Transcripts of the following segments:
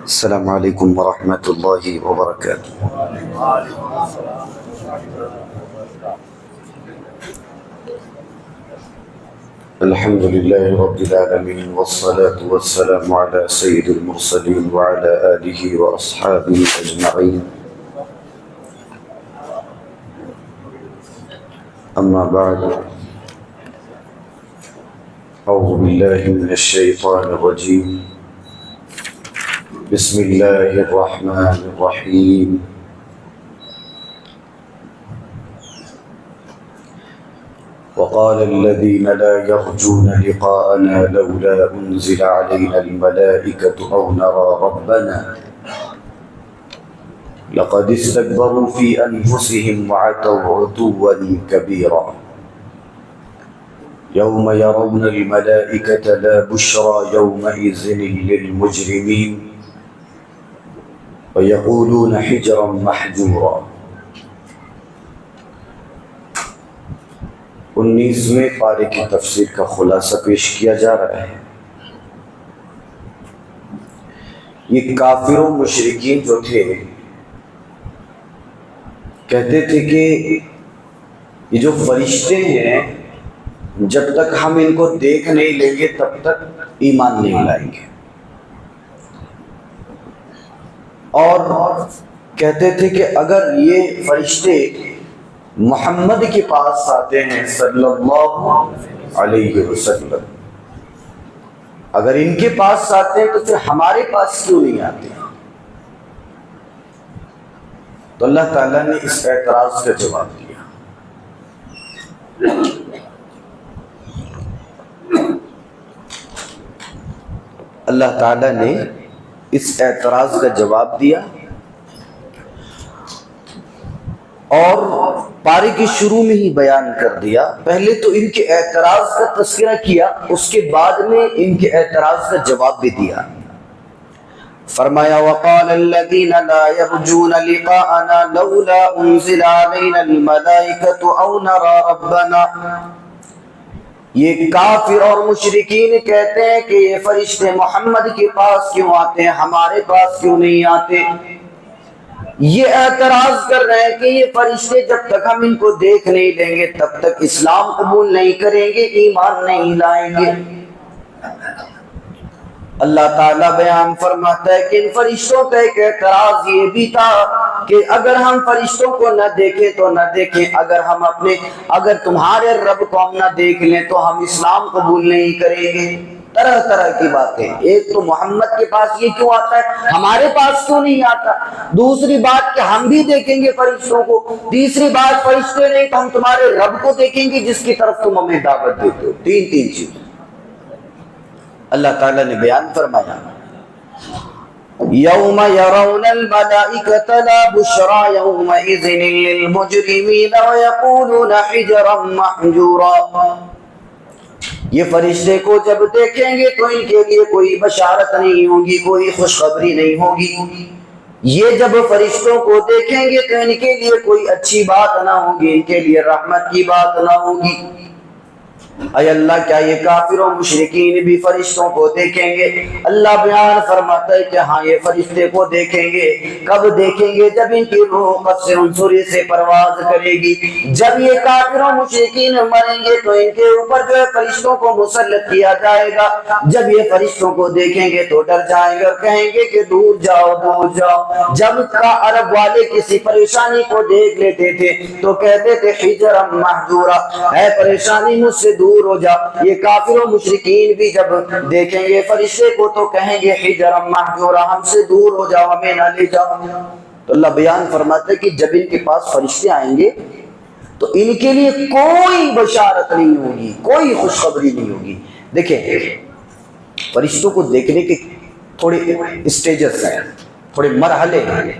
السلام علیکم ورحمۃ اللہ وبرکاتہ۔ الحمد للہ رب العالمین والصلاة والسلام علی سید المرسلین وعلی آلہ واصحابہ اجمعین، اما بعد، اعوذ باللہ من الشیطان الرجیم، بسم اللہ الرحمن الرحیم۔ وقال الذين لا يرجون لقاءنا لولا أنزل علينا الملائكة أو نرى ربنا لقد استكبروا في أنفسهم وعتوا عتوا كبيرا يوم يرون الملائكة لا بشرى يومئذ للمجرمين ويقولون حجرا محجورا۔ 19ویں پارے کی تفسیر کا خلاصہ پیش کیا جا رہا ہے۔ یہ کافر و مشرکین جو تھے کہتے تھے کہ یہ جو فرشتے ہیں جب تک ہم ان کو دیکھ نہیں لیں گے تب تک ایمان نہیں لائیں گے، اور کہتے تھے کہ اگر یہ فرشتے محمد کے پاس آتے ہیں صلی اللہ علیہ وسلم، اگر ان کے پاس آتے ہیں تو پھر ہمارے پاس کیوں نہیں آتے؟ تو اللہ تعالیٰ نے اس اعتراض کا جواب دیا۔ اللہ تعالیٰ نے اس اعتراض کا جواب دیا اور پارے کے شروع میں ہی بیان کر دیا۔ پہلے تو ان کے اعتراض کا تذکرہ کیا، اس کے بعد میں ان کے اعتراض کا جواب بھی دیا۔ فرمایا وقال الذين لا يرجون لقاءنا لولا انزل علينا الملائكة او نرى ربنا۔ یہ کافر اور مشرکین کہتے ہیں کہ یہ فرشتے محمد کے پاس کیوں آتے ہیں، ہمارے پاس کیوں نہیں آتے؟ یہ اعتراض کر رہے ہیں کہ یہ فرشتے جب تک ہم ان کو دیکھ نہیں لیں گے تب تک اسلام قبول نہیں کریں گے، ایمان نہیں لائیں گے۔ اللہ تعالیٰ بیان فرماتا ہے کہ ان فرشتوں کا ایک اعتراض یہ بھی تھا کہ اگر ہم فرشتوں کو نہ دیکھیں تو نہ دیکھیں، اگر تمہارے رب کو ہم نہ دیکھ لیں تو ہم اسلام قبول نہیں کریں گے۔ طرح طرح کی باتیں، ایک تو محمد کے پاس یہ کیوں آتا ہے، ہمارے پاس کیوں نہیں آتا؟ دوسری بات کہ ہم بھی دیکھیں گے فرشتوں کو، تیسری بات فرشتے نہیں تو ہم تمہارے رب کو دیکھیں گے جس کی طرف تم ہمیں دعوت دیتے ہو۔ تین چیز اللہ تعالیٰ نے بیان فرمایا۔ یوم یرون الملائکۃ لا بشری یومئذ للمجرمین ویقولون حجرا محجورا۔ یہ فرشتے کو جب دیکھیں گے تو ان کے لیے کوئی بشارت نہیں ہوگی، کوئی خوشخبری نہیں ہوگی۔ یہ جب فرشتوں کو دیکھیں گے تو ان کے لیے کوئی اچھی بات نہ ہوگی، ان کے لیے رحمت کی بات نہ ہوگی۔ اے اللہ، کیا یہ کافر و مشرکین بھی فرشتوں کو دیکھیں گے؟ اللہ بیان فرماتا ہے کہ ہاں، یہ فرشتے کو دیکھیں گے۔ کب دیکھیں گے؟ جب ان کی روح قبض عنصری سے پرواز کرے گی۔ جب یہ کافر و مشرکین مریں گے تو ان کے اوپر جو ہے فرشتوں کو مسلط کیا جائے گا۔ جب یہ فرشتوں کو دیکھیں گے تو ڈر جائیں گے اور کہیں گے کہ دور جاؤ دور جاؤ۔ جب کا عرب والے کسی پریشانی کو دیکھ لیتے تھے تو کہتے تھے حجرا محجورا، اے پریشانی مجھ سے دور ہو جا۔ یہ کافر و مشرکین بھی جب دیکھیں گے فرشتے کو تو کہیں گے حجرا محجورا، ہم سے دور ہو جاؤ، ہمیں نہ لے جاؤ۔ تو اللہ بیان فرماتا ہے کہ جب ان کے پاس فرشتے آئیں گے تو ان کے لیے کوئی بشارت نہیں ہوگی، کوئی خوشخبری نہیں ہوگی۔ دیکھیں، فرشتوں کو دیکھنے کے تھوڑے اسٹیجز ہیں، تھوڑے مرحلے ہیں۔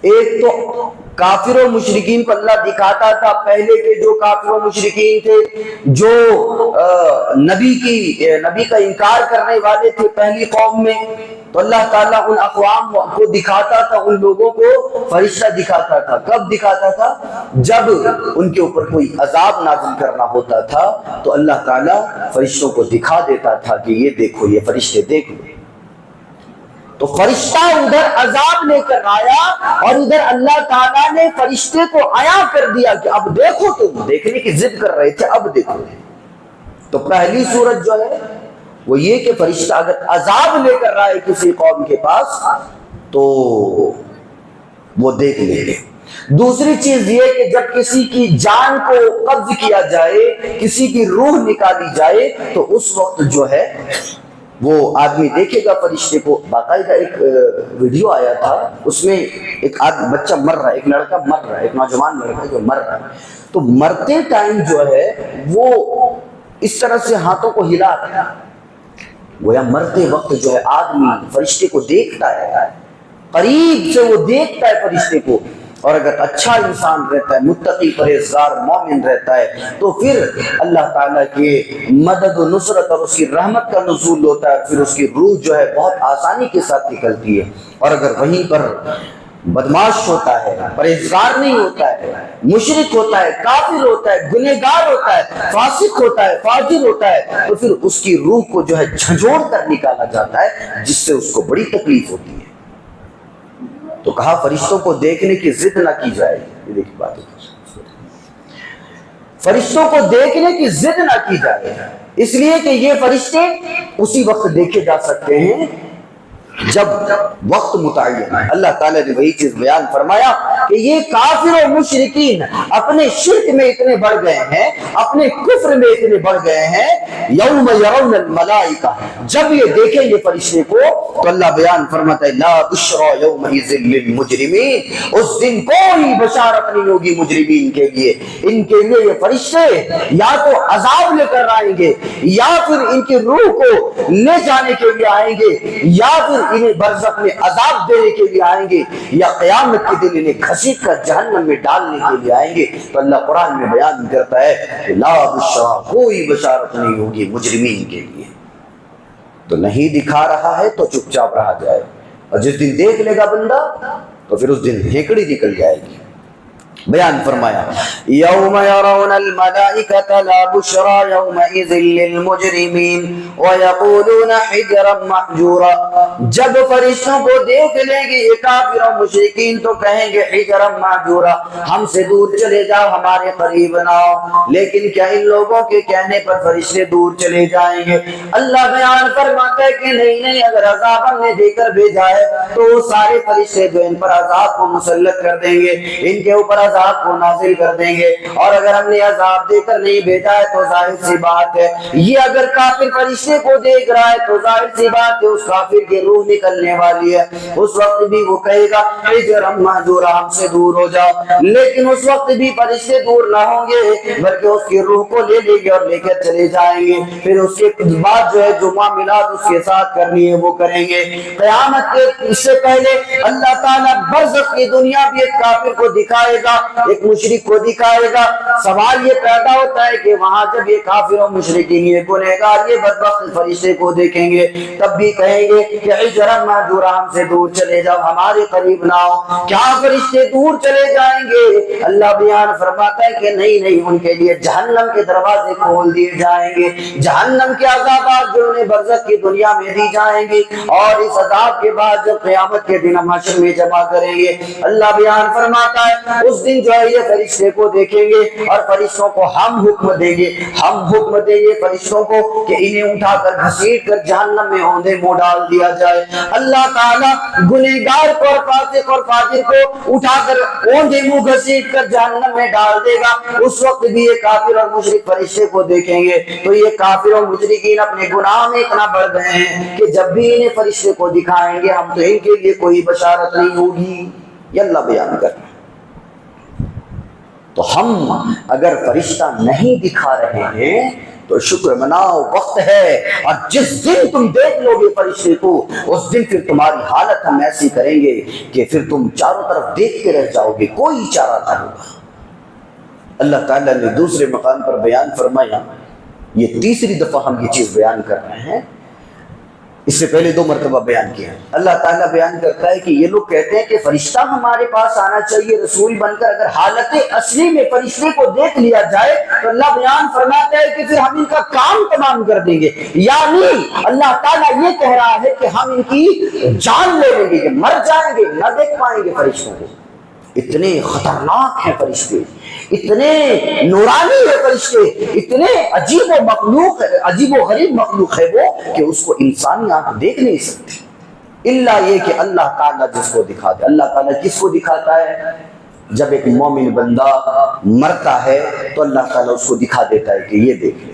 ایک تو کافر و مشرکین کو اللہ دکھاتا تھا، پہلے کے جو کافر و مشرکین تھے، جو نبی کا انکار کرنے والے تھے پہلی قوم میں، تو اللہ تعالیٰ ان اقوام کو دکھاتا تھا، ان لوگوں کو فرشتہ دکھاتا تھا۔ کب دکھاتا تھا؟ جب ان کے اوپر کوئی عذاب نازل کرنا ہوتا تھا تو اللہ تعالیٰ فرشتوں کو دکھا دیتا تھا کہ یہ دیکھو، یہ فرشتے دیکھ لو۔ تو فرشتہ ادھر عذاب لے کر آیا اور ادھر اللہ تعالیٰ نے فرشتے کو عیاں کر دیا کہ اب دیکھو، تم دیکھنے کی ضد کر رہے تھے، اب دیکھو۔ تو پہلی صورت جو ہے وہ یہ کہ فرشتہ اگر عذاب لے کر آئے کسی قوم کے پاس تو وہ دیکھ لیں گے۔ دوسری چیز یہ کہ جب کسی کی جان کو قبض کیا جائے، کسی کی روح نکالی جائے، تو اس وقت جو ہے وہ آدمی دیکھے گا فرشتے کو۔ باقاعدہ ایک ویڈیو آیا تھا، اس میں ایک بچہ مر رہا ہے، ایک لڑکا مر رہا ہے، ایک نوجوان لڑکا جو مر رہا ہے، تو مرتے ٹائم جو ہے وہ اس طرح سے ہاتھوں کو ہلا رہا ہے، گویا مرتے وقت جو ہے آدمی فرشتے کو دیکھتا ہے، قریب سے وہ دیکھتا ہے فرشتے کو، اور اگر اچھا انسان رہتا ہے، متقی پرہیزگار مومن رہتا ہے، تو پھر اللہ تعالیٰ کے مدد و نصرت اور اس کی رحمت کا نزول ہوتا ہے، پھر اس کی روح جو ہے بہت آسانی کے ساتھ نکلتی ہے۔ اور اگر وہیں پر بدماش ہوتا ہے، پرہیزگار نہیں ہوتا ہے، مشرک ہوتا ہے، کافر ہوتا ہے، گنہگار ہوتا ہے، فاسق ہوتا ہے، فاجر ہوتا ہے، تو پھر اس کی روح کو جو ہے جھنجھوڑ کر نکالا جاتا ہے، جس سے اس کو بڑی تکلیف ہوتی ہے۔ تو کہا فرشتوں کو دیکھنے کی ضد نہ کی جائے، یہ دیکھیں بات، فرشتوں کو دیکھنے کی ضد نہ کی جائے، اس لیے کہ یہ فرشتے اسی وقت دیکھے جا سکتے ہیں جب وقت متعین ہے۔ اللہ تعالیٰ نے وہی چیز بیان فرمایا کہ یہ کافر و مشرکین اپنے شرک میں اتنے بڑھ گئے ہیں، اپنے کفر میں اتنے بڑھ گئے ہیں، یوم یرون الملائکہ، جب یہ دیکھیں گے فرشتے کو تو اللہ بیان فرماتا ہے لا بشرا یومئذ للمجرمین، اس دن کوئی بشارت نہیں ہوگی مجرمین کے لیے۔ ان کے لیے یہ فرشتے یا تو عذاب لے کر آئیں گے، یا پھر ان کی روح کو لے جانے کے لیے آئیں گے، یا پھر انہیں برزخ میں عذاب دینے کے لیے آئیں گے، یا قیامت کے دن انہیں گھسیٹ کر جہنم میں ڈالنے کے لیے آئیں گے۔ تو اللہ قرآن میں بیان کرتا ہے کہ لا بشرا، کوئی بشارت نہیں ہوگی مجرمین کے لیے۔ تو نہیں دکھا رہا ہے تو چپ چاپ رہا جائے، اور جس دن دیکھ لے گا بندہ تو پھر اس دن ہیکڑی نکل جائے گی۔ بیان فرمایا یوم یرون الملائکۃ لا بشرا یومئذ للمجرمین ویقولون حجرا محجورا، جب فرشتوں کو دیکھ لیں گے یہ کافر و مشرکین تو کہیں گے حجرا محجورا، ہم سے دور چلے جاؤ، ہمارے قریب نہ آؤ۔ لیکن کیا ان لوگوں کے کہنے پر فرشتے دور چلے جائیں گے؟ اللہ بیان فرماتا ہے کہ نہیں نہیں، اگر عذاب ہم نے دے کر بھیجا ہے تو وہ سارے فرشتے جو ان پر عذاب کو مسلط کر دیں گے، ان کے اوپر عذاب کو نازل کر دیں گے۔ اور اگر ہم نے عذاب دے کر نہیں بھیجا ہے تو ظاہر سی بات ہے یہ اگر کافر فرشتے کو دیکھ رہا ہے تو ظاہر سی بات ہے اس کافر کی روح نکلنے والی ہے، اس وقت بھی وہ کہے گا حجرا محجورا، ہم سے دور ہو جاؤ۔ لیکن اس وقت بھی فرشتے دور نہ ہوں گے بلکہ اس کی روح کو لے لیں گے اور لے کر چلے جائیں گے، پھر اس کے بعد جو ہے جو معاملات اس کے ساتھ کرنی ہے وہ کریں گے۔ قیامت کے اس سے پہلے اللہ تعالیٰ برزخ کی دنیا بھی ایک کافر کو دکھائے گا، ایک مشرک کو دکھائے گا۔ سوال یہ پیدا ہوتا ہے کہ وہاں جب یہ کافر و مشرکین، یہ گنہگار، یہ بدبخت فرشتے کو دیکھیں گے تب بھی کہیں گے کہ حجرا محجورا، ہم سے دور چلے جاؤ، ہمارے قریب نہ آؤ۔ کیا فرشتے دور چلے جائیں گے؟ اللہ بیان فرماتا ہے کہ نہیں نہیں، ان کے لیے جہنم کے دروازے کھول دیے جائیں گے، جہنم کے عذابات جو انہیں برزخ کی دنیا میں دی جائیں گی، اور اس عذاب کے بعد جب قیامت کے دن ہم حشر میں جمع کریں گے، اللہ بیان فرماتا ہے اس دن جو ہے یہ فرشتے کو دیکھیں گے اور فرشتوں کو ہم حکم دیں گے، ہم حکم دیں گے فرشتوں کو کہ انہیں اٹھا کر گھسیٹ کر جہنم میں اوندے منہ ڈال دیا جائے۔ اللہ تعالیٰ گنہگار کو اور فاسق اور فاجر کو اٹھا کر اوندے منہ گھسیٹ کر جہنم میں ڈال دے گا۔ اس وقت بھی یہ کافر اور مشرک فرشتے کو دیکھیں گے تو یہ کافر اور مشرکین اپنے گناہ میں اتنا بڑھ گئے ہیں کہ جب بھی انہیں فرشتے کو دکھائیں گے ہم تو ان کے لیے کوئی بشارت نہیں ہوگی۔ یہ اللہ بیان کرتے ہیں۔ تو ہم اگر فرشتہ نہیں دکھا رہے ہیں تو شکر مناؤ، وقت ہے، اور جس دن تم دیکھ لو گے فرشتے کو اس دن پھر تمہاری حالت ہم ایسی کریں گے کہ پھر تم چاروں طرف دیکھتے رہ جاؤ گے، کوئی چارہ نہ ہوگا۔ اللہ تعالیٰ نے دوسرے مقام پر بیان فرمایا، یہ تیسری دفعہ ہم یہ چیز بیان کر رہے ہیں اس سے پہلے 2 مرتبہ بیان کیا ہے۔ اللہ تعالیٰ بیان کرتا ہے کہ یہ لوگ کہتے ہیں کہ فرشتہ ہمارے پاس آنا چاہیے رسول بن کر، اگر حالت اصلی میں فرشتے کو دیکھ لیا جائے تو اللہ بیان فرماتا ہے کہ پھر ہم ان کا کام تمام کر دیں گے، یعنی اللہ تعالیٰ یہ کہہ رہا ہے کہ ہم ان کی جان لے لیں گے، مر جائیں گے، نہ دیکھ پائیں گے فرشتوں کو۔ اتنے خطرناک ہیں فرشتے، اتنے نورانی ہے فرشتے، اتنے عجیب و مخلوق ہے، عجیب و غریب مخلوق ہے وہ کہ اس کو انسانی آنکھ دیکھ نہیں سکتی، الا یہ کہ اللہ تعالیٰ جس کو دکھا دے۔ اللہ تعالیٰ کس کو دکھاتا ہے؟ جب ایک مومن بندہ مرتا ہے تو اللہ تعالیٰ اس کو دکھا دیتا ہے کہ یہ دیکھ لے،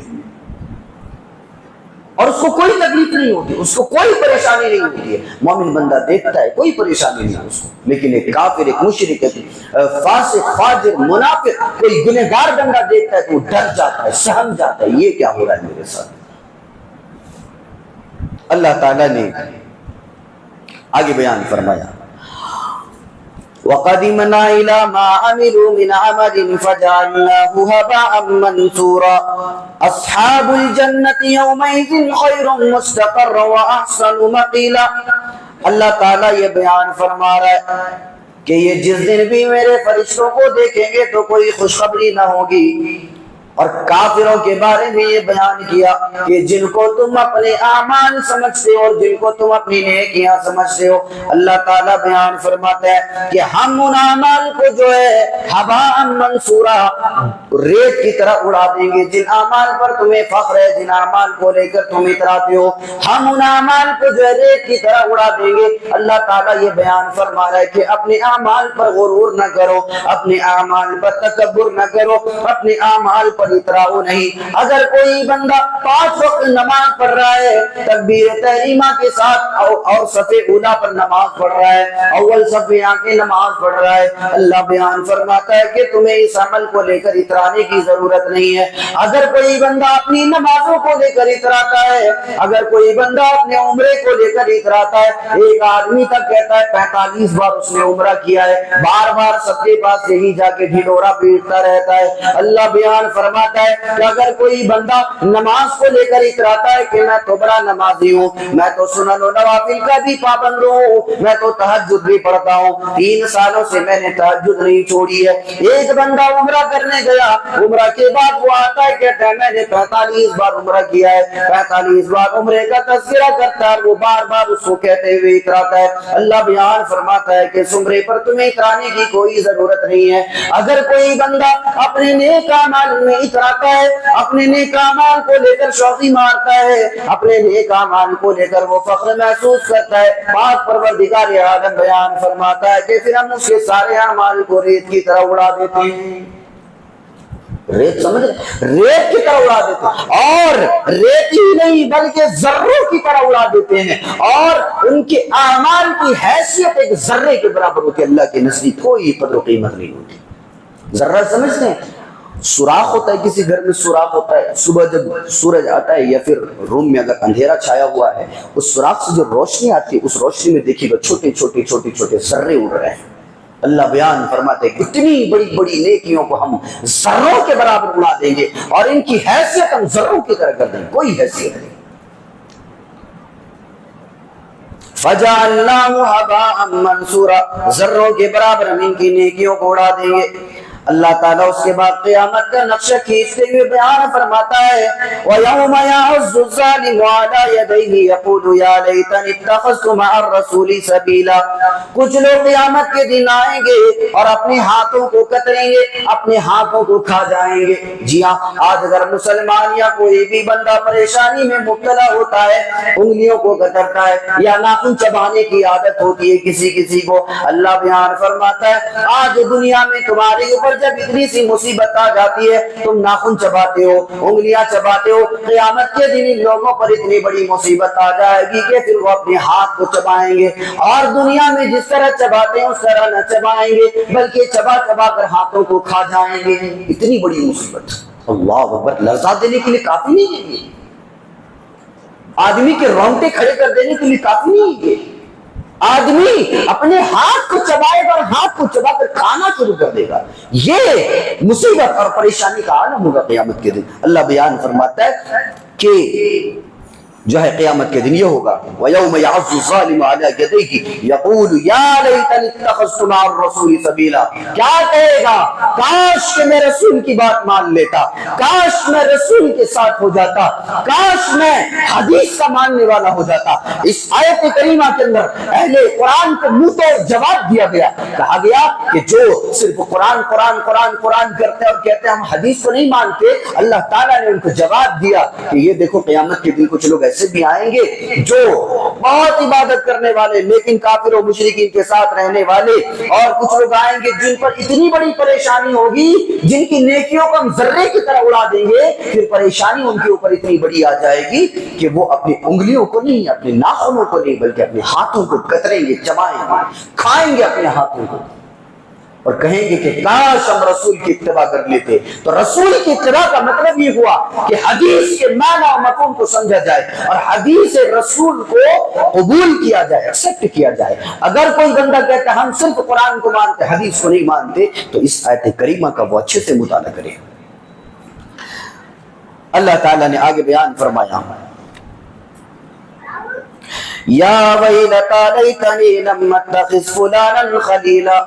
اور اس کو کوئی تکلیف نہیں ہوتی، اس کو کوئی پریشانی نہیں ہوتی ہے۔ مومن بندہ دیکھتا ہے، کوئی پریشانی نہیں ہے اس کو، لیکن ایک کافر، ایک مشرک، فاسق، فاجر، منافق، کوئی گنہگار بندہ دیکھتا ہے تو وہ ڈر جاتا ہے، سہم جاتا ہے، یہ کیا ہو رہا ہے میرے ساتھ۔ اللہ تعالیٰ نے آگے بیان فرمایا وَقَدِمْنَا إِلَى مَا عَمِلُوا مِنْ عَمَلٍ فَجَعَلْنَاهُ هَبَاءً مَنْثُورًا أَصْحَابُ الْجَنَّةِ يَوْمَئِذٍ خَيْرٌ مُسْتَقَرًّا وَأَحْسَنُ مَقِيلًا۔ اللہ تعالیٰ یہ بیان فرما رہا ہے کہ یہ جس دن بھی میرے فرشتوں کو دیکھیں گے تو کوئی خوشخبری نہ ہوگی، اور کافروں کے بارے میں یہ بیان کیا کہ جن کو تم اپنے اعمال سمجھتے ہو اور جن کو تم اپنی نیکیاں سمجھتے ہو، اللہ تعالیٰ بیان فرماتا ہے کہ ہم ان اعمال کو جو ہے ہباء منصورا، ریت کی طرح اڑا دیں گے۔ جن اعمال پر تمہیں فخر ہے، جن اعمال کو لے کر تم اتراتے ہو، ہم ان اعمال کو جو ہے ریت کی طرح اڑا دیں گے۔ اللہ تعالیٰ یہ بیان فرما رہا ہے کہ اپنے اعمال پر غرور نہ کرو، اپنے اعمال پر تکبر نہ کرو، اپنے اعمال پر اتراؤ نہیں۔ اگر کوئی بندہ 5 وقت نماز پڑھ رہا ہے تکبیر تحریمہ کے ساتھ اور صف اولا پر نماز پڑھ رہا ہے، اول صف میں آ کے نماز پڑھ رہا ہے، اللہ بیان فرماتا ہے کہ تمہیں اس عمل کو لے کر اترانے کی ضرورت نہیں ہے۔ اگر کوئی بندہ اپنی نمازوں کو لے کر اتراتا ہے، اگر کوئی بندہ اپنے عمرے کو لے کر اتراتا ہے، ایک آدمی تک کہتا ہے 45 بار اس نے عمرہ کیا ہے، بار بار سب کے پاس یہی جا کے ڈھنڈورا پیٹتا رہتا ہے۔ اللہ بیان فرماتا ہے کہ اگر کوئی بندہ نماز کو لے کر اتراتا ہے کہ میں تو بڑا نمازی ہوں، میں تو سنن و نوافل کا بھی پابند ہوں، میں تو تہجد بھی پڑھتا ہوں، 3 سالوں سے میں نے تہجد نہیں چھوڑی ہے۔ ایک بندہ عمرہ کرنے گیا، عمرہ کے بعد وہ آتا ہے کہتا ہے میں نے 45 بار عمرہ کیا ہے، 45 بار عمرے کا تذکرہ کرتا ہے، وہ بار بار اس کو کہتے ہوئے اتراتا ہے۔ اللہ بیان فرماتا ہے کہ عمرے پر تمہیں اترانے کی کوئی ضرورت نہیں ہے۔ اگر کوئی بندہ اپنے نیک اعمال میں اتراتا ہے، اپنے نیک اعمال کو لے کر شوخی مارتا ہے، اپنے نیک اعمال کو لے کر وہ فخر محسوس کرتا ہے، پاک پروردگار عالم بیان فرماتا ہے کہ پھر ہم اس کے سارے اعمال کو ریت کی طرح اڑا دیتے ہیں۔ ریت سمجھ رہے؟ ریت کی طرح اڑا دیتے ہیں، اور ریت ہی نہیں بلکہ ذروں کی طرح اڑا دیتے ہیں، اور ان کے اعمال کی حیثیت ایک ذرے کے برابر ہوتی ہے، اللہ کے نزدیک کوئی قدر و قیمت نہیں ہوتی۔ ذرہ سمجھتے ہیں؟ سوراخ ہوتا ہے، کسی گھر میں سوراخ ہوتا ہے، صبح جب سورج آتا ہے یا پھر روم میں اگر اندھیرا چھایا ہوا ہے، اس سوراخ سے جو روشنی آتی ہے، اس روشنی میں دیکھیے گا چھوٹے چھوٹے چھوٹے چھوٹے ذرے اڑ رہے ہیں۔ اللہ بیان فرماتے ہیں اتنی بڑی بڑی نیکیوں کو ہم ذروں کے برابر اڑا دیں گے، اور ان کی حیثیت ہم ذروں کی طرح کر دیں گے، کوئی حیثیت نہیں۔ فَجَعَلْنَاهُ هَبَاءً مَنْثُورًا، ذروں کے برابر ہم ان کی نیکیوں کو اڑا دیں گے۔ اللہ تعالیٰ اس کے بعد قیامت کا نقشہ کھینچتے ہوئے بیان فرماتا ہے وَيَوْمَ يَعُضُّ الظَّالِمُ عَلَى يَدَيْهِ يَقُولُ يَا لَيْتَنِي اتَّخَذْتُ مَعَ الرَّسُولِ سَبِيلًا۔ کچھ لوگ قیامت کے دن آئیں گے اور اپنے ہاتھوں کو کتریں گے، اپنے ہاتھوں کو کھا جائیں گے۔ جی ہاں، آج اگر مسلمان یا کوئی بھی بندہ پریشانی میں مبتلا ہوتا ہے، انگلیوں کو کترتا ہے یا ناخن چبانے کی عادت ہوتی ہے کسی کو، اللہ بیان فرماتا ہے آج دنیا میں تمہارے اوپر جب اتنی سی مصیبت آ جاتی ہے، تم ناخن چباتے ہو، انگلیاں چباتے ہو، قیامت کے دن ان لوگوں پر اتنی بڑی مصیبت آ جائے گی کہ پھر وہ اپنے ہاتھ کو چبائیں گے، اور دنیا میں جس طرح چباتے ہیں اس طرح نہ چبائیں گے بلکہ چبا چبا کر ہاتھوں کو کھا جائیں گے۔ اتنی بڑی مصیبت، اللہ اکبر، لرزا دینے کے لیے کافی نہیں ہے یہ، آدمی کے رونگٹے کھڑے کر دینے کے لیے کافی نہیں ہے یہ۔ آدمی اپنے ہاتھ کو چبائے گا اور ہاتھ کو چبا کر کھانا شروع کر دے گا، یہ مصیبت اور پریشانی کا عالم ہوگا قیامت کے دن۔ اللہ بیان فرماتا ہے کہ جو ہے قیامت کے دن یہ ہوگا وَيَوْمَ يَعَضُّ الظَّالِمُ عَلَىٰ يَدَيْهِ يَقُولُ يَا لَيْتَنِي اتَّخَذْتُ مَعَ الرَّسُولِ سَبِيلًا، کیا کہے گا کاش کہ میں رسول کی بات مان لیتا، کاش میں رسول کے ساتھ ہو جاتا، کاش میں حدیث کا ماننے والا ہو جاتا۔ اس آیت کریمہ کے اندر اہل قرآن کو منہ توڑ جواب دیا گیا، کہا گیا کہ جو صرف قرآن قرآن قرآن قرآن کرتے اور کہتے ہیں ہم حدیث کو نہیں مانتے، اللہ تعالیٰ نے ان کو جواب دیا کہ یہ دیکھو قیامت کے دن کچھ لوگ ایسے بھی آئیں گے جو بہت عبادت کرنے والے لیکن کافر و مشرکین کے ساتھ رہنے والے، اور کچھ لوگ آئیں گے جن پر اتنی بڑی پریشانی ہوگی جن کی نیکیوں کو ہم ذرے کی طرح اڑا دیں گے، پھر پریشانی ان کے اوپر اتنی بڑی آ جائے گی کہ وہ اپنی انگلیوں کو نہیں، اپنے ناخنوں کو نہیں، بلکہ اپنے ہاتھوں کو کتریں گے، چبائیں گے، کھائیں گے اپنے ہاتھوں کو، اور کہیں گے کہ کاش ہم رسول کی اتباع کر لیتے۔ تو رسول کی اتباع کا مطلب یہ ہوا کہ حدیث کے معنی و مفہوم کو سمجھا جائے اور حدیث رسول کو قبول کیا جائے، ایکسپٹ کیا جائے۔ اگر کوئی بندہ کہتا ہے ہم صرف قرآن کو مانتے حدیث کو نہیں مانتے، تو اس آیت کریمہ کا وہ اچھے سے مطالعہ کرے۔ اللہ تعالیٰ نے آگے بیان فرمایا یا ویلتا لیتنی لم اتخذ فلانا خلیلا،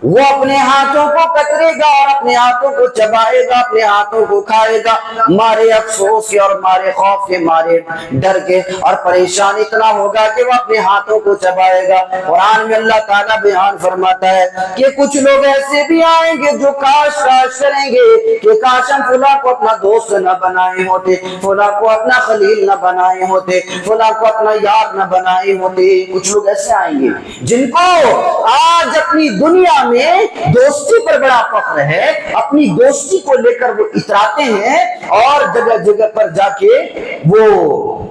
وہ اپنے ہاتھوں کو کترے گا اور اپنے ہاتھوں کو چبائے گا، اپنے ہاتھوں کو کھائے گا، مارے افسوس کے اور مارے خوف کے، مارے ڈر کے، اور پریشان اتنا ہوگا کہ وہ اپنے ہاتھوں کو چبائے گا۔ قرآن میں اللہ تعالیٰ بیان فرماتا ہے کہ کچھ لوگ ایسے بھی آئیں گے جو کاش کریں گے کہ کاش ہم فلاں کو اپنا دوست نہ بنائے ہوتے، فلاں کو اپنا خلیل نہ بنائے ہوتے، فلاں کو اپنا یار نہ بنائے ہوتے۔ کچھ لوگ ایسے آئیں گے جن کو آج اپنی دنیا میں دوستی پر بڑا فخر ہے، اپنی دوستی کو لے کر وہ اتراتے ہیں اور جگہ جگہ پر جا کے وہ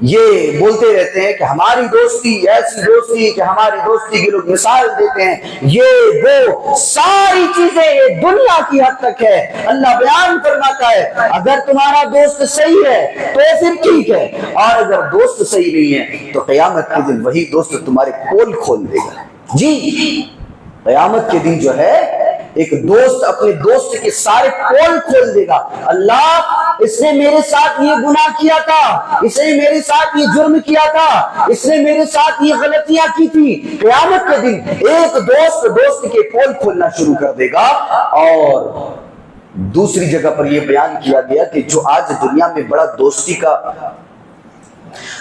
یہ بولتے رہتے ہیں کہ ہماری دوستی ایسی دوستی کہ ہماری دوستی کی لوگ مثال دیتے ہیں، یہ وہ ساری چیزیں یہ دنیا کی حد تک ہے۔ اللہ بیان فرماتا ہے اگر تمہارا دوست صحیح ہے تو پھر ٹھیک ہے، اور اگر دوست صحیح نہیں ہے تو قیامت کے دن وہی دوست تمہارے پول کھول دے گا۔ جی قیامت کے دن جو ہے ایک دوست اپنے دوست کے سارے پول کھول دے گا۔ اللہ اس نے میرے ساتھ یہ گناہ کیا تھا، اس نے میرے ساتھ یہ جرم کیا تھا، اس نے میرے ساتھ یہ غلطیاں کی تھی۔ قیامت کے دن ایک دوست کے پول کھولنا شروع کر دے گا۔ اور دوسری جگہ پر یہ بیان کیا گیا کہ جو آج دنیا میں بڑا دوستی کا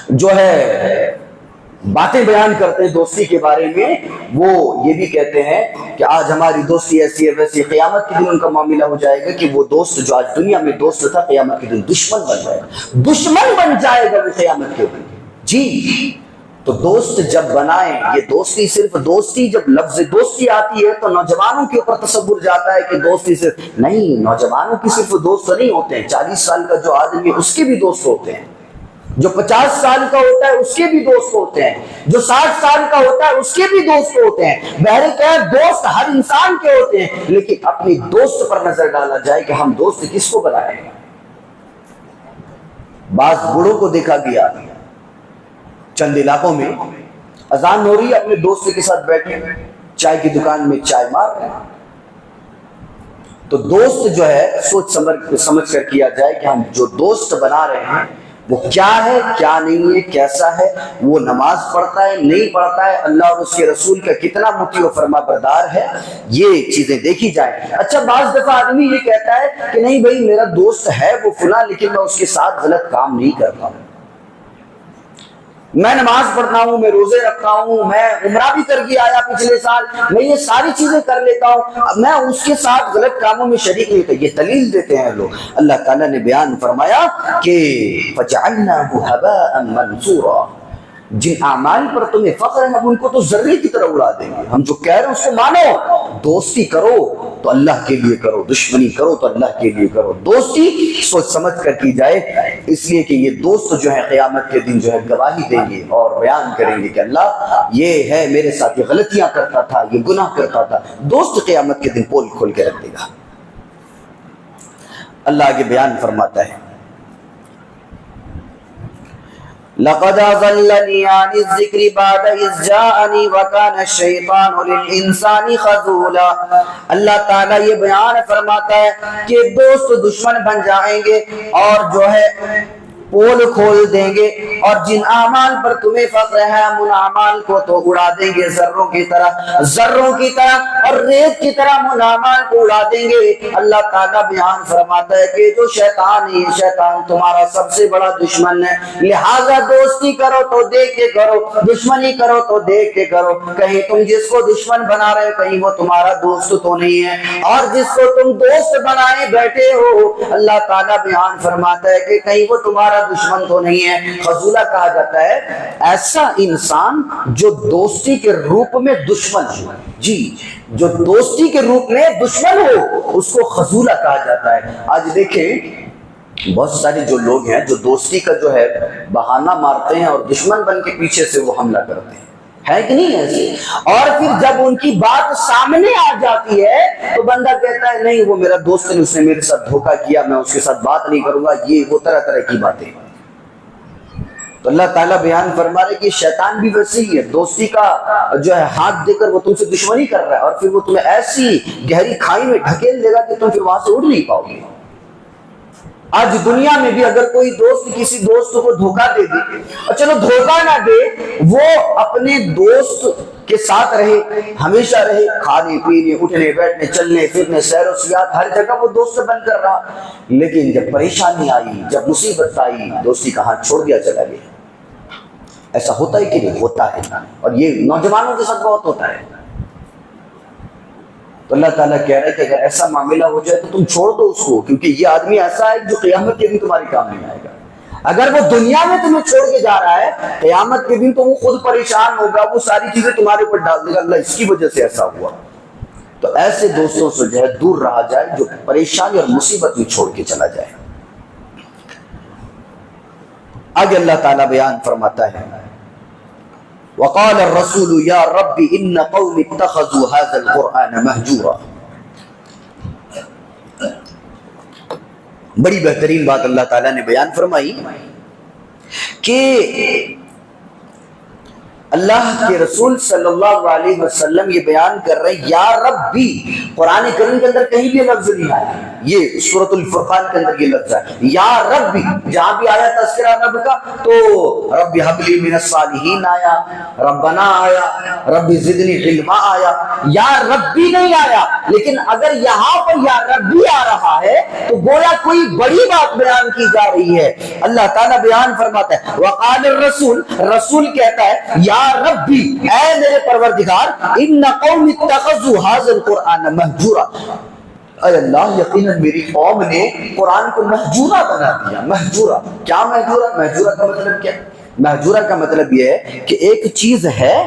جو ہے باتیں بیان کرتے ہیں دوستی کے بارے میں، وہ یہ بھی کہتے ہیں کہ آج ہماری دوستی ایسی ہے ویسی، قیامت کے دن ان کا معاملہ ہو جائے گا کہ وہ دوست جو آج دنیا میں دوست تھا قیامت کے دن دشمن بن جائے گا، دشمن بن جائے گا وہ قیامت کے دن۔ جی تو دوست جب بنائیں، یہ دوستی صرف دوستی، جب لفظ دوستی آتی ہے تو نوجوانوں کے اوپر تصور جاتا ہے کہ دوستی صرف نہیں، نوجوانوں کی صرف دوست نہیں ہوتے ہیں، 40 سال کا جو آدمی ہے اس کے بھی دوست ہوتے ہیں، جو 50 سال کا ہوتا ہے اس کے بھی دوست ہوتے ہیں، جو 60 سال کا ہوتا ہے اس کے بھی دوست ہوتے ہیں۔ بہرکیف دوست ہر انسان کے ہوتے ہیں، لیکن اپنی دوست پر نظر ڈالا جائے کہ ہم دوست کس کو بنائیں۔ بعض بوڑھوں کو دیکھا گیا چند علاقوں میں اذان ہو رہی ہے، اپنے دوست کے ساتھ بیٹھے چائے کی دکان میں چائے مار رہے ہیں، تو دوست جو ہے سوچ سمجھ کر کیا جائے کہ ہم جو دوست بنا رہے ہیں وہ کیا ہے کیا نہیں ہے، کیسا ہے، وہ نماز پڑھتا ہے نہیں پڑھتا ہے، اللہ اور اس کے رسول کا کتنا مطیع و فرما بردار ہے، یہ چیزیں دیکھی جائیں۔ اچھا بعض دفعہ آدمی یہ کہتا ہے کہ نہیں بھائی میرا دوست ہے وہ فلاں، لیکن میں اس کے ساتھ غلط کام نہیں کرتا ہوں، میں نماز پڑھتا ہوں، میں روزے رکھتا ہوں، میں عمرہ بھی کر کے آیا پچھلے سال، میں یہ ساری چیزیں کر لیتا ہوں، میں اس کے ساتھ غلط کاموں میں شریک نہیں ہوتا۔ یہ دلیل دیتے ہیں لوگ۔ اللہ تعالیٰ نے بیان فرمایا کہ فَجَعَلْنَاهُ هَبَاءً مَنْثُورًا، جن اعمال پر تمہیں فخر ہے ہم ان کو تو ذرے کی طرح اڑا دیں گے۔ ہم جو کہہ رہے ہیں اس کو مانو، دوستی کرو تو اللہ کے لیے کرو، دشمنی کرو تو اللہ کے لیے کرو، دوستی سوچ سمجھ کر کی جائے، اس لیے کہ یہ دوست جو ہے قیامت کے دن جو ہے گواہی دیں گے اور بیان کریں گے کہ اللہ یہ ہے میرے ساتھ یہ غلطیاں کرتا تھا، یہ گناہ کرتا تھا۔ دوست قیامت کے دن پول کھول کے رکھ دے گا۔ اللہ آگے بیان فرماتا ہے لَقَدْ أَضَلَّنِي عَنِ الذِّكْرِ بَعْدَ إِذْ جَاءَنِي وَكَانَ الشَّيْطَانُ لِلْإِنسَانِ خَذُولًا۔ اللہ تعالیٰ یہ بیان فرماتا ہے کہ دوست دشمن بن جائیں گے، اور جو ہے پول کھول دیں گے، اور جن اعمال پر تمہیں فخر ہے ہم ان اعمال کو تو اڑا دیں گے ذروں کی طرح اور ریت کی طرح ان اعمال کو اڑا دیں گے۔ اللہ تعالیٰ بیان فرماتا ہے کہ جو شیطان ہے، شیطان تمہارا سب سے بڑا دشمن ہے، لہذا دوستی کرو تو دیکھ کے کرو، دشمنی کرو تو دیکھ کے کرو، کہیں تم جس کو دشمن بنا رہے ہو کہیں وہ تمہارا دوست تو نہیں ہے، اور جس کو تم دوست بنائے بیٹھے ہو اللہ تعالیٰ بیان فرماتا ہے کہ کہیں وہ تمہارا دشمن تو نہیں ہے۔ خذولہ کہا جاتا ہے ایسا انسان جو دوستی کے روپ میں دشمن ہو، جی جو دوستی کے روپ میں دشمن ہو اس کو خذولہ کہا جاتا ہے۔ آج دیکھیں بہت سارے جو لوگ ہیں جو دوستی کا جو ہے بہانہ مارتے ہیں اور دشمن بن کے پیچھے سے وہ حملہ کرتے ہیں، ہے کہ نہیں ایسی؟ اور پھر جب ان کی بات سامنے آ جاتی ہے تو بندہ کہتا ہے نہیں وہ میرا دوست ہے، اس نے میرے ساتھ دھوکہ کیا، میں اس کے ساتھ بات نہیں کروں گا، یہ وہ طرح طرح کی باتیں۔ تو اللہ تعالیٰ بیان فرما رہے کہ شیطان بھی ویسے ہی ہے، دوستی کا جو ہے ہاتھ دے کر وہ تم سے دشمنی کر رہا ہے، اور پھر وہ تمہیں ایسی گہری کھائی میں ڈھکیل دے گا کہ تم پھر وہاں سے اٹھ نہیں پاؤ گے۔ آج دنیا میں بھی اگر کوئی دوست کسی دوست کو دھوکہ دے دے، اور چلو دھوکہ نہ دے، وہ اپنے دوست کے ساتھ رہے، ہمیشہ رہے، کھانے پینے اٹھنے بیٹھنے چلنے پھرنے سیر و سیاحت ہر جگہ وہ دوست بن کر رہا، لیکن جب پریشانی آئی، جب مصیبت آئی، دوستی کا ہاتھ چھوڑ دیا چلا گیا۔ ایسا ہوتا ہے کہ نہیں؟ ہوتا ہے، اور یہ نوجوانوں کے ساتھ بہت ہوتا ہے۔ تو اللہ تعالیٰ کہہ رہا ہے کہ اگر ایسا معاملہ ہو جائے تو تم چھوڑ دو اس کو، کیونکہ یہ آدمی ایسا ہے جو قیامت کے دن تمہارے کام نہیں آئے گا۔ اگر وہ دنیا میں تمہیں چھوڑ کے جا رہا ہے، قیامت کے دن تو وہ خود پریشان ہوگا، وہ ساری چیزیں تمہارے اوپر ڈال دے گا، اللہ اس کی وجہ سے ایسا ہوا۔ تو ایسے دوستوں سے جو ہے دور رہا جائے جو پریشانی اور مصیبت میں چھوڑ کے چلا جائے۔ آگے اللہ تعالیٰ بیان فرماتا ہے وقال الرسول یا رب ان قوم اتخذوا هذا القرآن مہجورا۔ بڑی بہترین بات اللہ تعالیٰ نے بیان فرمائی کہ اللہ کے رسول صلی اللہ علیہ وسلم یہ بیان کر رہے ہیں یا ربی۔ قرآن کریم کے اندر کہیں بھی لفظ نہیں آیا، یہ سورۃ الفرقان کے اندر یہ لفظ ہے یا ربی۔ جہاں بھی آیا تذکرہ رب کا تو رب حب لی من الصالحین آیا، ربنا آیا، رب زدنی علما آیا، یا ربی نہیں آیا۔ لیکن اگر یہاں پر یا ربی آ رہا ہے تو گویا کوئی بڑی بات بیان کی جا رہی ہے۔ اللہ تعالیٰ بیان فرماتا ہے وقال الرسول، رسول کہتا ہے یا ربی، اے میرے پروردگار، ان قوم اتخذوا هذا القرآن مہجورا، اے اللہ یقیناً میری قوم نے قرآن کو مہجورا بنا دیا۔ مہجورا کیا؟ مہجورا، مہجورا کا مطلب کیا؟ مہجورا کا مطلب یہ ہے کہ ایک چیز ہے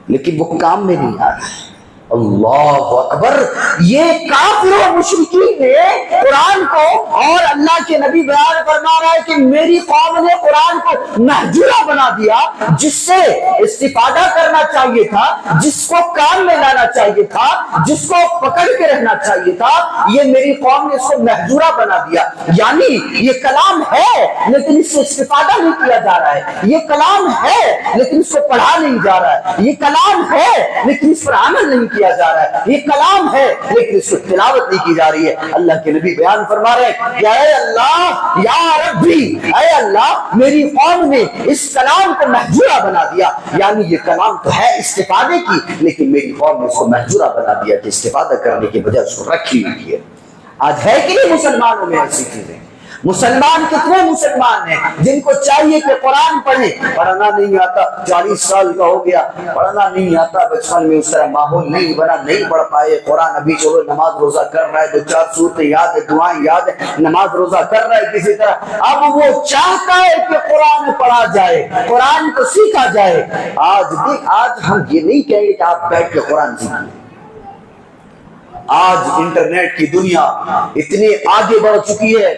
لیکن وہ کام میں نہیں آ رہا ہے۔ اللہ اکبر! یہ کافر و مشرکین نے قرآن کو، اور اللہ کے نبی بیان فرما رہا ہے کہ میری قوم نے قرآن کو مہجورا بنا دیا، جس سے استفادہ کرنا چاہیے تھا، جس کو کام میں لانا چاہیے تھا، جس کو پکڑ کے رہنا چاہیے تھا، یہ میری قوم نے اس کو مہجورا بنا دیا۔ یعنی یہ کلام ہے لیکن اس سے استفادہ نہیں کیا جا رہا ہے، یہ کلام ہے لیکن اس کو پڑھا نہیں جا رہا ہے، یہ کلام ہے لیکن اس پر عمل نہیں کیا جا رہا ہے، یہ کلام ہے لیکن اس کو تلاوت نہیں کی جا رہی ہے۔ اللہ کے نبی بیان فرما رہے ہیں یا اے اللہ یا ربی، اے اللہ میری قوم نے اس کلام کو مہجورا بنا دیا۔ یعنی یہ کلام تو ہے استفادے کی، لیکن میری قوم نے اس کو مہجورا بنا دیا کہ استفادہ کرنے کے بجائے اس کو رکھی ہوئی ہے۔ آج ہے کہ نہیں مسلمانوں میں ایسی چیزیں؟ مسلمان کتنے مسلمان ہیں جن کو چاہیے کہ قرآن پڑھیں، پڑھنا نہیں آتا، 40 سال کا ہو گیا پڑھنا نہیں آتا، بچپن میں اس طرح ماحول نہیں بنا، نہیں پڑھ پائے قرآن، ابھی چلو نماز روزہ کر رہا ہے، 2-4 سورتیں یاد ہے، دعائیں یاد ہے، نماز روزہ کر رہا ہے کسی طرح، اب وہ چاہتا ہے کہ قرآن پڑھا جائے، قرآن کو سیکھا جائے۔ آج ہم یہ نہیں کہیں گے کہ آپ بیٹھ کے قرآن سیکھیں۔ آج انٹرنیٹ کی دنیا اتنی آگے بڑھ چکی ہے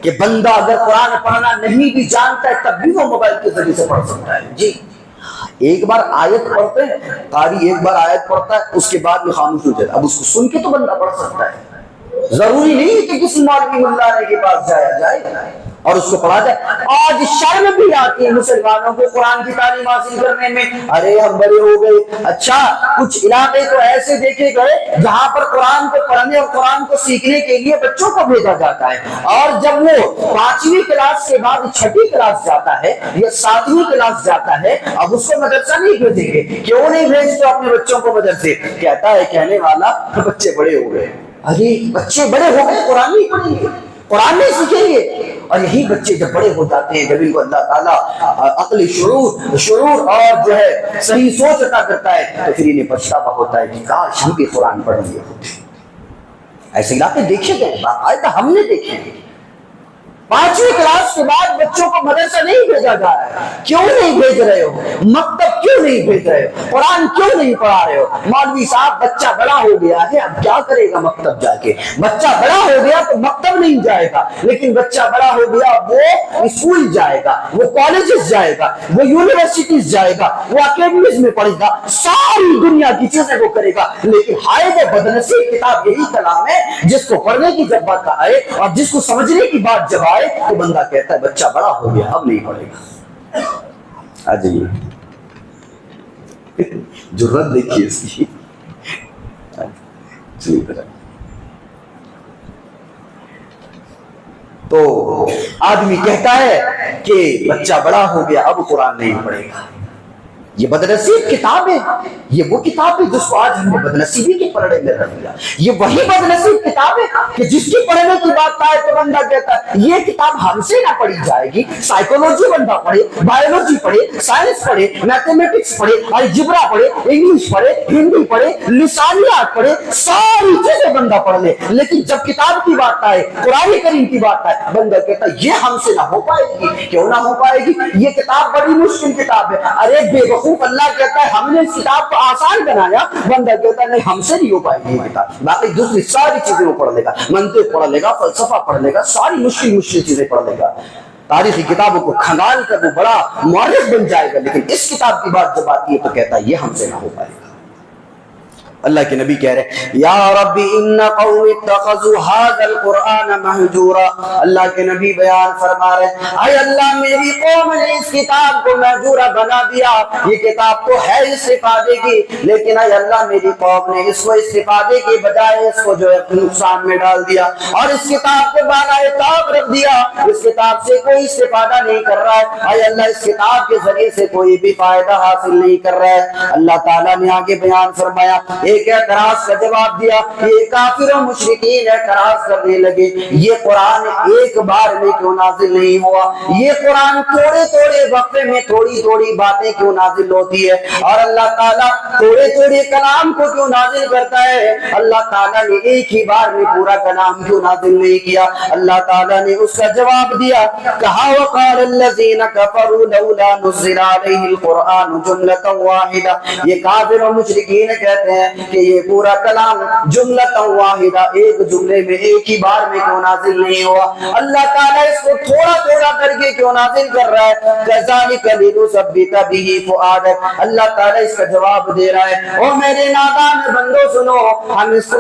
کہ بندہ اگر قرآن پڑھنا نہیں بھی جانتا ہے تب بھی وہ موبائل کے ذریعے سے پڑھ سکتا ہے۔ جی ایک بار آیت پڑھتے ہیں، قاری ایک بار آیت پڑھتا ہے، اس کے بعد میں خاموش ہو جاتا ہے، اب اس کو سن کے تو بندہ پڑھ سکتا ہے۔ ضروری نہیں ہے کہ کسی مولوی ملا کے پاس جایا جائے، اور اس کو پڑھا جائے. آج شرم بھی آتی ہے مسلمانوں کو قرآن کی تعلیم حاصل کرنے میں. ارے ہم بڑے ہو گئے. اچھا کچھ علاقے تو ایسے دیکھے گئے جہاں پر قرآن کو پڑھنے اور قرآن کو سیکھنے کے لیے بچوں کو بھیجا جاتا ہے, اور جب وہ 5ویں کلاس کے بعد 6ٹھی کلاس جاتا ہے یا 7ویں کلاس جاتا ہے, اب اس کو مدرسہ نہیں بھیجیں گے. کیوں نہیں بھیجتے اپنے بچوں کو مدرسے؟ کہتا ہے کہنے والا بچے بڑے ہو گئے. ارے بچے بڑے ہو گئے, قرآن نہیں پڑھیں گے, قرآن نہیں سیکھیں گے. اور یہی بچے جب بڑے ہو جاتے ہیں, جب ان کو اللہ تعالیٰ عقل شعور اور جو ہے صحیح سوچ عطا کرتا ہے, تو پھر انہیں پچھتاوا ہوتا ہے کہ کاش ہم بھی قرآن پڑھ لیے ہوتے. ایسے علاقے دیکھے گئے, باقاعدہ ہم نے دیکھے. 5ویں کلاس کے بعد بچوں کو مدرسہ نہیں بھیجا جا رہا ہے. کیوں نہیں بھیج رہے ہو؟ مکتب کیوں نہیں بھیج رہے ہو؟ قرآن کیوں نہیں پڑھا رہے ہو؟ مولوی صاحب بچہ بڑا ہو گیا ہے, اب کیا کرے گا مکتب جا کے؟ بچہ بڑا ہو گیا تو مکتب نہیں جائے گا, لیکن بچہ بڑا ہو گیا وہ اسکول جائے گا, وہ کالجز جائے گا, وہ یونیورسٹیز جائے گا, وہ اکیڈمیز میں پڑھے گا, ساری دنیا کی چیزیں وہ کرے گا. لیکن ہائے وہ بدنصیب کتاب یہی کلام ہے جس کو پڑھنے کی جب بات آئے اور جس کو سمجھنے کی بات جب آئے تو بندہ کہتا ہے بچہ بڑا ہو گیا اب نہیں پڑھے گا. عجیب جرات دیکھیے اس کی. تو آدمی کہتا ہے کہ بچہ بڑا ہو گیا اب قرآن نہیں پڑھے گا. یہ بدنصیب کتاب ہے, یہ وہ کتاب ہے جس کو آج ہم نے بدنصیبی کے پلڑے میں رکھ دیا. یہ وہی بدنصیب کتاب ہے کہ جس کی پڑھنے کی بات آئے تو بندہ کہتا ہے یہ کتاب ہم سے نہ پڑھی جائے گی. سائیکولوجی بندہ پڑھے, بایولوجی پڑھے, سائنس پڑھے, میتھمیٹکس پڑھے, الجبرا پڑھے, انگلش پڑھے, ہندی پڑھے, لسانیات پڑھے, ساری چیزیں بندہ پڑھ لے, لیکن جب کتاب کی بات آئے, قرآن کریم کی بات آئے, بندہ کہتا ہے یہ ہم سے نہ ہو پائے گی. کیوں نہ ہو پائے گی؟ یہ کتاب بڑی مشکل کتاب ہے. ارے بے اللہ کہتا ہے ہم نے اس کتاب کو آسان بنایا. بندہ کہتا ہے نہیں ہم سے نہیں ہو پائے گی یہ کتاب. باقی دوسری ساری چیزیں وہ پڑھ لے گا, منطق پڑھ لے گا, فلسفہ پڑھ لے گا, ساری مشکل چیزیں پڑھ لے گا, تاریخی کتابوں کو کھنگال کر وہ بڑا مورخ بن جائے گا. لیکن اس کتاب کی بات جب آتی ہے تو کہتا ہے یہ ہم سے نہ ہو پائے گا. اللہ کے نبی کہہ رہے ہیں یا رب ان قوم اتخذوا هذا القرآن مہجورا. اللہ کے نبی بیان فرما رہے ہیں اے اللہ میری قوم نے اس کتاب کو مہجورا بنا دیا. یہ کتاب تو ہے استفادے کی, لیکن اے اللہ میری قوم نے اس کو استفادے کی بجائے اس کو جو ہے نقصان میں ڈال دیا, اور اس کتاب کو بالائے طاق رکھ دیا. اس کتاب سے کوئی استفادہ نہیں کر رہا ہے. اے اللہ اس کتاب کے ذریعے سے کوئی بھی فائدہ حاصل نہیں کر رہا ہے. اللہ تعالیٰ نے آگے بیان فرمایا ایک اعتراض کا جواب دیا. یہ کافر و مشرکین اعتراض کرنے لگے یہ قرآن ایک بار میں کیوں نازل نہیں ہوا, یہ قرآن تھوڑے تھوڑے وقفے میں تھوڑی تھوڑی باتیں کیوں نازل ہوتی ہے, اور اللہ تعالیٰ تھوڑے تھوڑے کلام کو کیوں نازل کرتا ہے. اللہ تعالیٰ نے ایک ہی بار میں پورا کلام کیوں نازل نہیں کیا. اللہ تعالیٰ نے اس کا جواب دیا, کہا وقال الذین کفروا لولا نزل علیہ القرآن جملۃ واحدہ. یہ کافر و مشرکین کہتے ہیں کہ یہ پورا کلام جملۃ واحدہ ایک جملے میں ایک ہی بار میں کیوں نازل نہیں ہوا. اللہ تعالیٰ اس کو تھوڑا تھوڑا کر کے کیوں نازل کر رہا ہے. کذالک لنثبت به فؤادک. اللہ تعالیٰ اس کا جواب دے رہا ہے او میرے نادان بندو سنو, ہم اس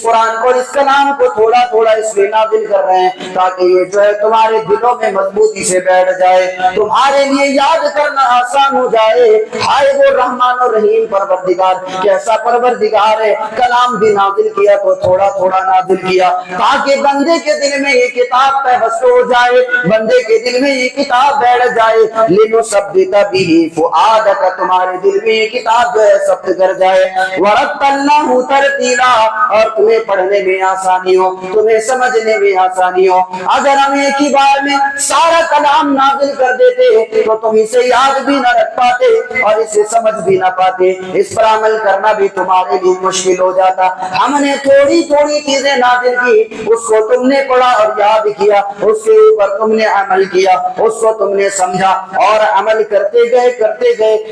قرآن کو اس کلام کو تھوڑا تھوڑا اس لیے نازل کر رہے ہیں تاکہ یہ جو ہے تمہارے دلوں میں مضبوطی سے بیٹھ جائے, تمہارے لیے یاد کرنا آسان ہو جائے. ہائے وہ رحمان اور رحیم پروردگار, کیسا پروردگار ہے. کلام بھی نازل کیا تو تھوڑا تھوڑا نازل کیا تاکہ بندے کے دل میں یہ کتاب پیوست ہو جائے, بندے کے دل میں یہ کتاب بیٹھ جائے. لنثبت به فؤادک, تمہارے دل میں یہ کتاب جو ہے ثبت کر جائے. ورتلناه ترتیلا, اور تمہیں پڑھنے میں آسانی ہو, تمہیں سمجھنے میں آسانی ہو. اگر ہم ایک ہی بار میں سارا کلام نازل کر دیتے تو تم اسے یاد بھی نہ رکھ پاتے اور اسے سمجھ بھی نہ پاتے, اس پر عمل کرنا بھی تمہارے لیے مشکل ہو جاتا. ہم نے تھوڑی تھوڑی چیزیں نازل کی, اس کو تم نے پڑھا اور یاد کیا, اس کے اوپر تم نے عمل کیا, اس کو تم نے سمجھا اور عمل کرتے گئے.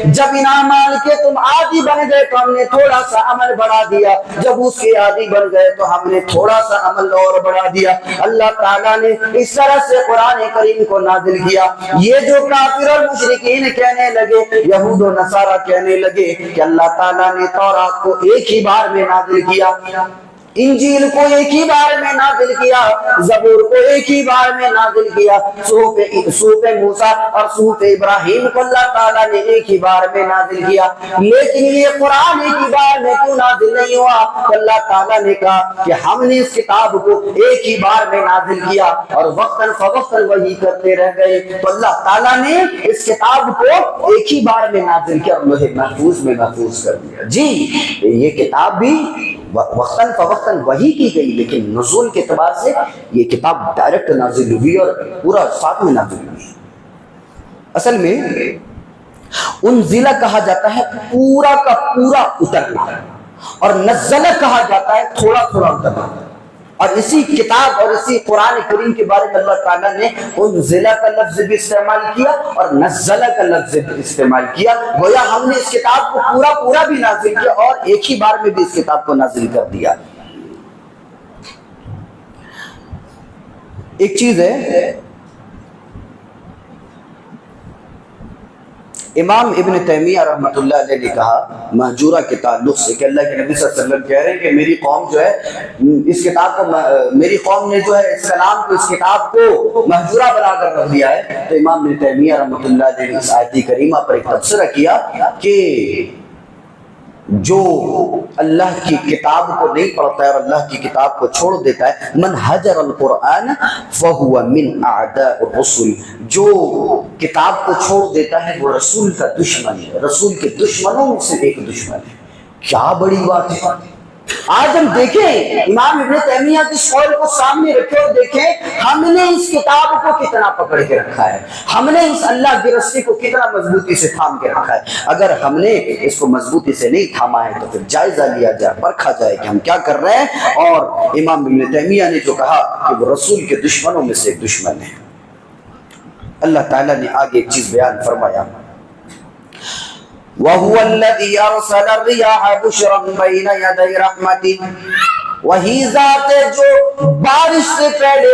جب ان اعمال کے تم عادی بن گئے تو ہم نے تھوڑا سا عمل بڑھا دیا, جب اس کے عادی بن گئے تو ہم نے تھوڑا سا عمل اور بڑھا دیا. اللہ تعالیٰ نے اس طرح سے قرآن کریم کو نازل کیا. یہ جو کافر اور مشرکین کہنے لگے, یہود و نصارہ کہنے لگے کہ اللہ تعالیٰ نے تورات کو ایک ہی بار میں نازل کیا, انجیل کو ایک ہی بار میں نازل کیا، زبور کو ایک ہی بار میں نازل کیا، صحف موسیٰ اور صحف ابراہیم کو اللہ تعالیٰ نے ایک ہی بار میں نازل کیا، لیکن یہ قرآن ایک ہی بار میں کیوں نازل نہیں ہوا؟ اللہ تعالیٰ نے کہا کہ ہم نے اس کتاب کو ایک ہی بار میں نازل کیا اور وقتاً فوقتاً وہی کرتے رہ گئے، تو اللہ تعالیٰ نے اس کتاب کو ایک ہی بار میں نازل کیا اور لوح محفوظ میں محفوظ کر دیا۔ جی یہ کتاب بھی وقتاً فوقتاً وحی کی گئی، لیکن نزول کے اعتبار سے یہ کتاب ڈائریکٹ نازل ہوئی اور پورا ساتھ میں نازل ہوئی۔ اصل میں انزلہ کہا جاتا ہے پورا کا پورا اترنا، اور نزلہ کہا جاتا ہے تھوڑا تھوڑا اترنا، اور اسی کتاب اور اسی قرآن کریم کے بارے میں اللہ تعالیٰ نے انزلہ کا لفظ بھی استعمال کیا اور نزلہ کا لفظ بھی استعمال کیا، گویا ہم نے اس کتاب کو پورا پورا بھی نازل کیا اور ایک ہی بار میں بھی اس کتاب کو نازل کر دیا۔ ایک چیز ہے، امام ابن تیمیہ رحمۃ اللہ علیہ نے کہا مہجورہ کے تعلق سے کہ اللہ کے نبی صلی اللہ علیہ وسلم کہہ رہے ہیں کہ میری قوم جو ہے اس کتاب کو، میری قوم نے جو ہے اس کلام کو، اس کتاب کو مہجورہ بنا کر رکھ دیا ہے، تو امام ابن تیمیہ رحمۃ اللہ علیہ نے اس آیت کریمہ پر ایک تبصرہ کیا کہ جو اللہ کی کتاب کو نہیں پڑھتا ہے اور اللہ کی کتاب کو چھوڑ دیتا ہے، من حجر القرآن فہو من اعداء الرسل، جو کتاب کو چھوڑ دیتا ہے وہ رسول کا دشمن ہے، رسول کے دشمنوں میں سے ایک دشمن ہے۔ کیا بڑی بات ہے! آج ہم دیکھیں امام ابن تیمیہ کی قول کو سامنے رکھے اور دیکھیں ہم نے اس کتاب کو کتنا پکڑ کے رکھا ہے، ہم نے اس اللہ کے رستے کو کتنا مضبوطی سے تھام کے رکھا ہے۔ اگر ہم نے اس کو مضبوطی سے نہیں تھاما ہے تو پھر جائزہ لیا جائے، پرکھا جائے کہ ہم کیا کر رہے ہیں۔ اور امام ابن تیمیہ نے جو کہا کہ وہ رسول کے دشمنوں میں سے ایک دشمن ہے۔ اللہ تعالیٰ نے آگے ایک چیز بیان فرمایا، وَهُوَ الَّذِي أَرْسَلَ الرِّيَاحَ بُشْرًا بَيْنَ يَدَيْ رَحْمَتِهِ، وہی ذات ہے جو بارش سے پہلے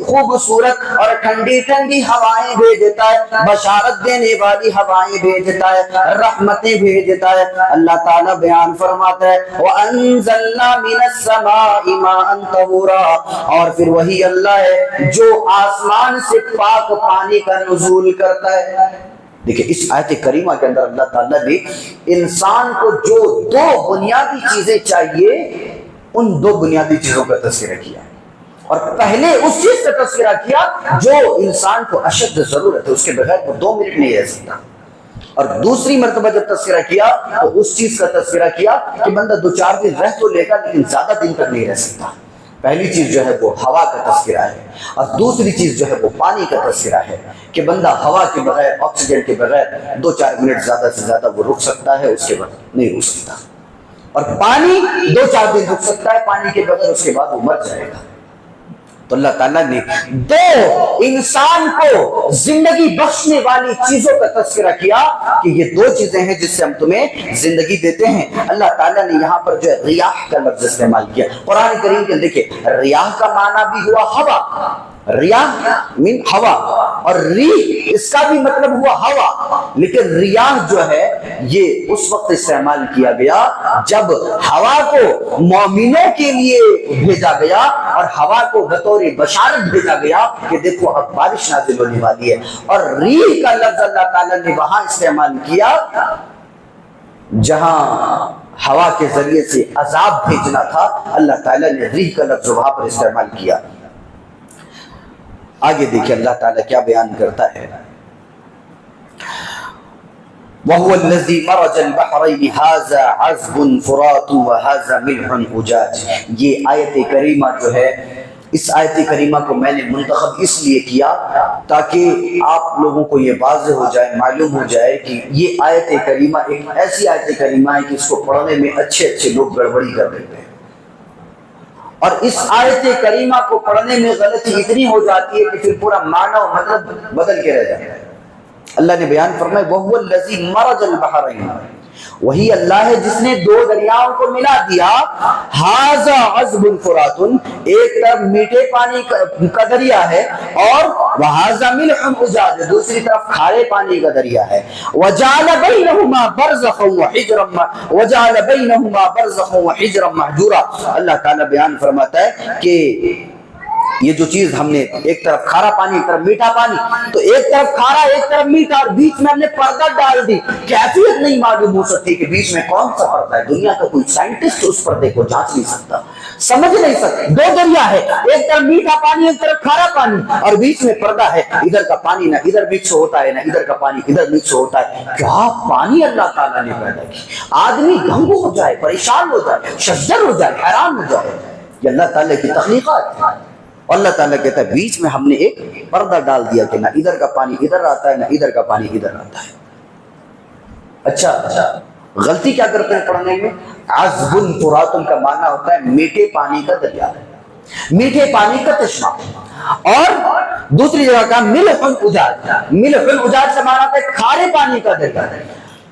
خوبصورت اور ٹھنڈی ٹھنڈی ہوائیں بھیجتا ہے، بشارت دینے والی ہوائیں بھیجتا ہے، رحمتیں بھیجتا ہے۔ اللہ تعالیٰ بیان فرماتا ہے وَأَنزَلْنَا مِنَ السَّمَاءِ مَاءً طَهُورًا، اور پھر وہی اللہ ہے جو آسمان سے پاک پانی کا نزول کرتا ہے۔ دیکھیں اس آیت کریمہ کے اندر اللہ تعالیٰ نے انسان کو جو دو بنیادی چیزیں چاہیے ان دو بنیادی چیزوں کا تذکرہ کیا ہے، اور پہلے اس چیز کا تذکرہ کیا جو انسان کو اشد ضرورت ہے، اس کے بغیر وہ 2 منٹ نہیں رہ سکتا، اور دوسری مرتبہ جب تذکرہ کیا تو اس چیز کا تذکرہ کیا کہ بندہ 2-4 دن رہ تو لے گا لیکن زیادہ دن تک نہیں رہ سکتا۔ پہلی چیز جو ہے وہ ہوا کا تذکرہ ہے، اور دوسری چیز جو ہے وہ پانی کا تذکرہ ہے کہ بندہ ہوا کے بغیر، آکسیجن کے بغیر 2-4 منٹ زیادہ سے زیادہ وہ رک سکتا ہے، اس کے بعد نہیں رک سکتا، اور پانی 2-4 دن رک سکتا ہے، پانی کے بغیر اس کے بعد وہ مر جائے گا۔ تو اللہ تعالیٰ نے 2 انسان کو زندگی بخشنے والی چیزوں کا تذکرہ کیا کہ یہ 2 چیزیں ہیں جس سے ہم تمہیں زندگی دیتے ہیں۔ اللہ تعالیٰ نے یہاں پر جو ہے ریاح کا لفظ استعمال کیا۔ قرآن کریم کے دیکھیں ریاح کا معنی بھی ہوا ہوا، ریاح من ہوا، اور ریح اس کا بھی مطلب ہوا ہوا، لیکن ریاح جو ہے یہ اس وقت استعمال کیا گیا جب ہوا کو مومنوں کے لیے بھیجا گیا اور ہوا کو بطور بشارت بھیجا گیا کہ دیکھو اب بارش نازل ہونے والی ہے، اور ریح کا لفظ اللہ تعالیٰ نے وہاں استعمال کیا جہاں ہوا کے ذریعے سے عذاب بھیجنا تھا، اللہ تعالیٰ نے ریح کا لفظ وہاں پر استعمال کیا۔ آگے دیکھیں اللہ تعالیٰ کیا بیان کرتا ہے، وَهُوَ الَّذِي مَرَجَ الْبَحْرَيْنِ هَذَا عَذْبٌ فُرَاتٌ وَهَذَا مِلْحٌ أُجَاجٌ۔ یہ آیت کریمہ جو ہے، اس آیت کریمہ کو میں نے منتخب اس لیے کیا تاکہ آپ لوگوں کو یہ واضح ہو جائے، معلوم ہو جائے کہ یہ آیت کریمہ ایک ایسی آیت کریمہ ہے کہ اس کو پڑھنے میں اچھے لوگ گڑبڑی کر دیتے ہیں، اور اس آیت کریمہ کو پڑھنے میں غلطی اتنی ہو جاتی ہے کہ پھر پورا معنی و مطلب بدل کے رہ جاتا ہے۔ اللہ نے بیان فرمایا وَهُوَ الَّذِي مَرَجَ الْبَحْرَيْنِ، وہی اللہ ہے جس نے دو دریاؤں کو ملا دیا، ھذا عذب فرات، ایک طرف میٹھے پانی کا دریا ہے، اور وھذا ملح اجاج، دوسری طرف کھارے پانی کا دریا ہے، وجعل بینہما برزخا وحجرا مہجورا۔ اللہ تعالیٰ بیان فرماتا ہے کہ یہ جو چیز ہم نے ایک طرف کھارا پانی ایک طرف میٹھا پانی، تو ایک طرف کھارا ایک طرف میٹھا، اور بیچ میں ہم نے پردہ ڈال دی، کیفیت نہیں معلوم ہو سکتی کہ بیچ میں کون سا پردہ ہے، دنیا کا کوئی سائنٹسٹ اس پردے کو جانچ نہیں سکتا، سمجھ نہیں سکتا۔ دو دریا ہے، ایک طرف میٹھا پانی ایک طرف کھارا پانی، اور بیچ میں پردہ ہے، ادھر کا پانی نہ ادھر مکس ہوتا ہے نہ ادھر کا پانی ادھر مکس ہوتا ہے۔ کیا پانی اللہ تعالیٰ نے پیدا کی، آدمی دنگ ہو جائے، پریشان ہو جائے، شجر ہو جائے، حیران ہو جائے، یہ اللہ تعالیٰ کی تخلیقات ہے۔ اللہ تعالیٰ کہتا ہے بیچ میں ہم نے ایک پردہ ڈال دیا کہ نہ ادھر کا پانی ادھر آتا ہے نہ ادھر کا پانی ادھر آتا ہے۔ اچھا، غلطی کیا کرتے ہیں پڑھنے میں؟ عذب فرات کا معنی ہوتا ہے میٹھے پانی کا دریا، میٹھے پانی کا چشمہ، اور دوسری جگہ کا ملح اجاج، ملح اجاج سے معنی ہوتا ہے کھارے پانی کا دریا۔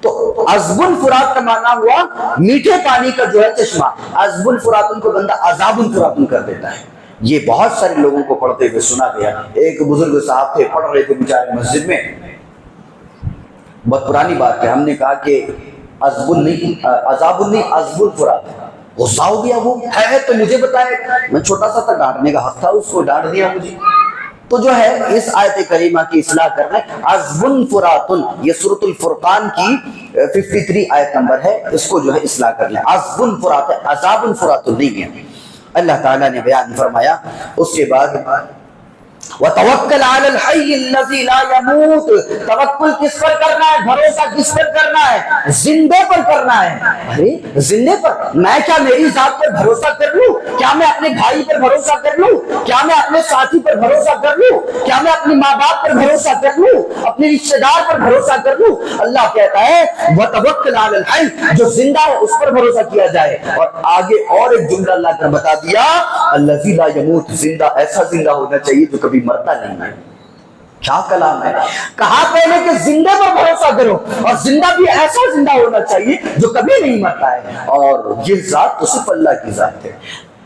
تو عذب فرات کا معنی ہوا میٹھے پانی کا جو ہے چشمہ، عذب فرات کو بندہ عذاب فرات کر دیتا ہے۔ یہ بہت سارے لوگوں کو پڑھتے ہوئے سنا گیا۔ ایک بزرگ صاحب تھے، پڑھ رہے تھے بیچارے مسجد میں، بہت پرانی بات ہے، ہم نے کہا کہ عذاب نہیں عذب الفرات، غصہ ہو گیا، وہ ہے تو مجھے بتائے، میں چھوٹا سا تھا، ڈانٹنے کا حق تھا، اس کو ڈانٹ دیا مجھے۔ تو جو ہے اس آیت کریمہ کی اصلاح کرنا ہے، عذب فرات، یہ سورۃ الفرقان کی 53 آیت نمبر ہے، اس کو جو ہے اصلاح کرنا ہے، عذب فرات ہے، عذاب فرات نہیں ہے۔ اللہ تعالیٰ نے بیان فرمایا اس کے بعد وَتَوَكَّلْ عَلَى الْحَيِّ الَّذِي لَا يَمُوتُ، توکل کس پر کرنا ہے، بھروسہ کس پر کرنا ہے؟ زندے پر کرنا ہے۔ ارے زندے پر، میں کیا میری ذات پر بھروسہ کر لوں؟ کیا میں اپنے بھائی پر بھروسہ کر لوں؟ کیا میں اپنے ساتھی پر بھروسہ کر لوں؟ کیا میں اپنے ماں باپ پر بھروسہ کر لوں؟ اپنے رشتے دار پر بھروسہ کر لوں؟ اللہ کہتا ہے وَتَوَكَّلْ عَلَى الْحَيِّ، جو زندہ ہے اس پر بھروسہ کیا جائے۔ اور آگے اور ایک جملہ اللہ نے بتا دیا، الَّذِي لَا يَمُوتُ، زندہ ایسا زندہ ہونا چاہیے جو کبھی مرتا نہیں ہے۔ کیا کلام ہے! کہا پہلے کہ زندے پر بھروسہ کرو، اور زندہ بھی ایسا زندہ ہونا چاہیے جو کبھی نہیں مرتا ہے، اور یہ ذات تو صرف اللہ کی ذات ہے۔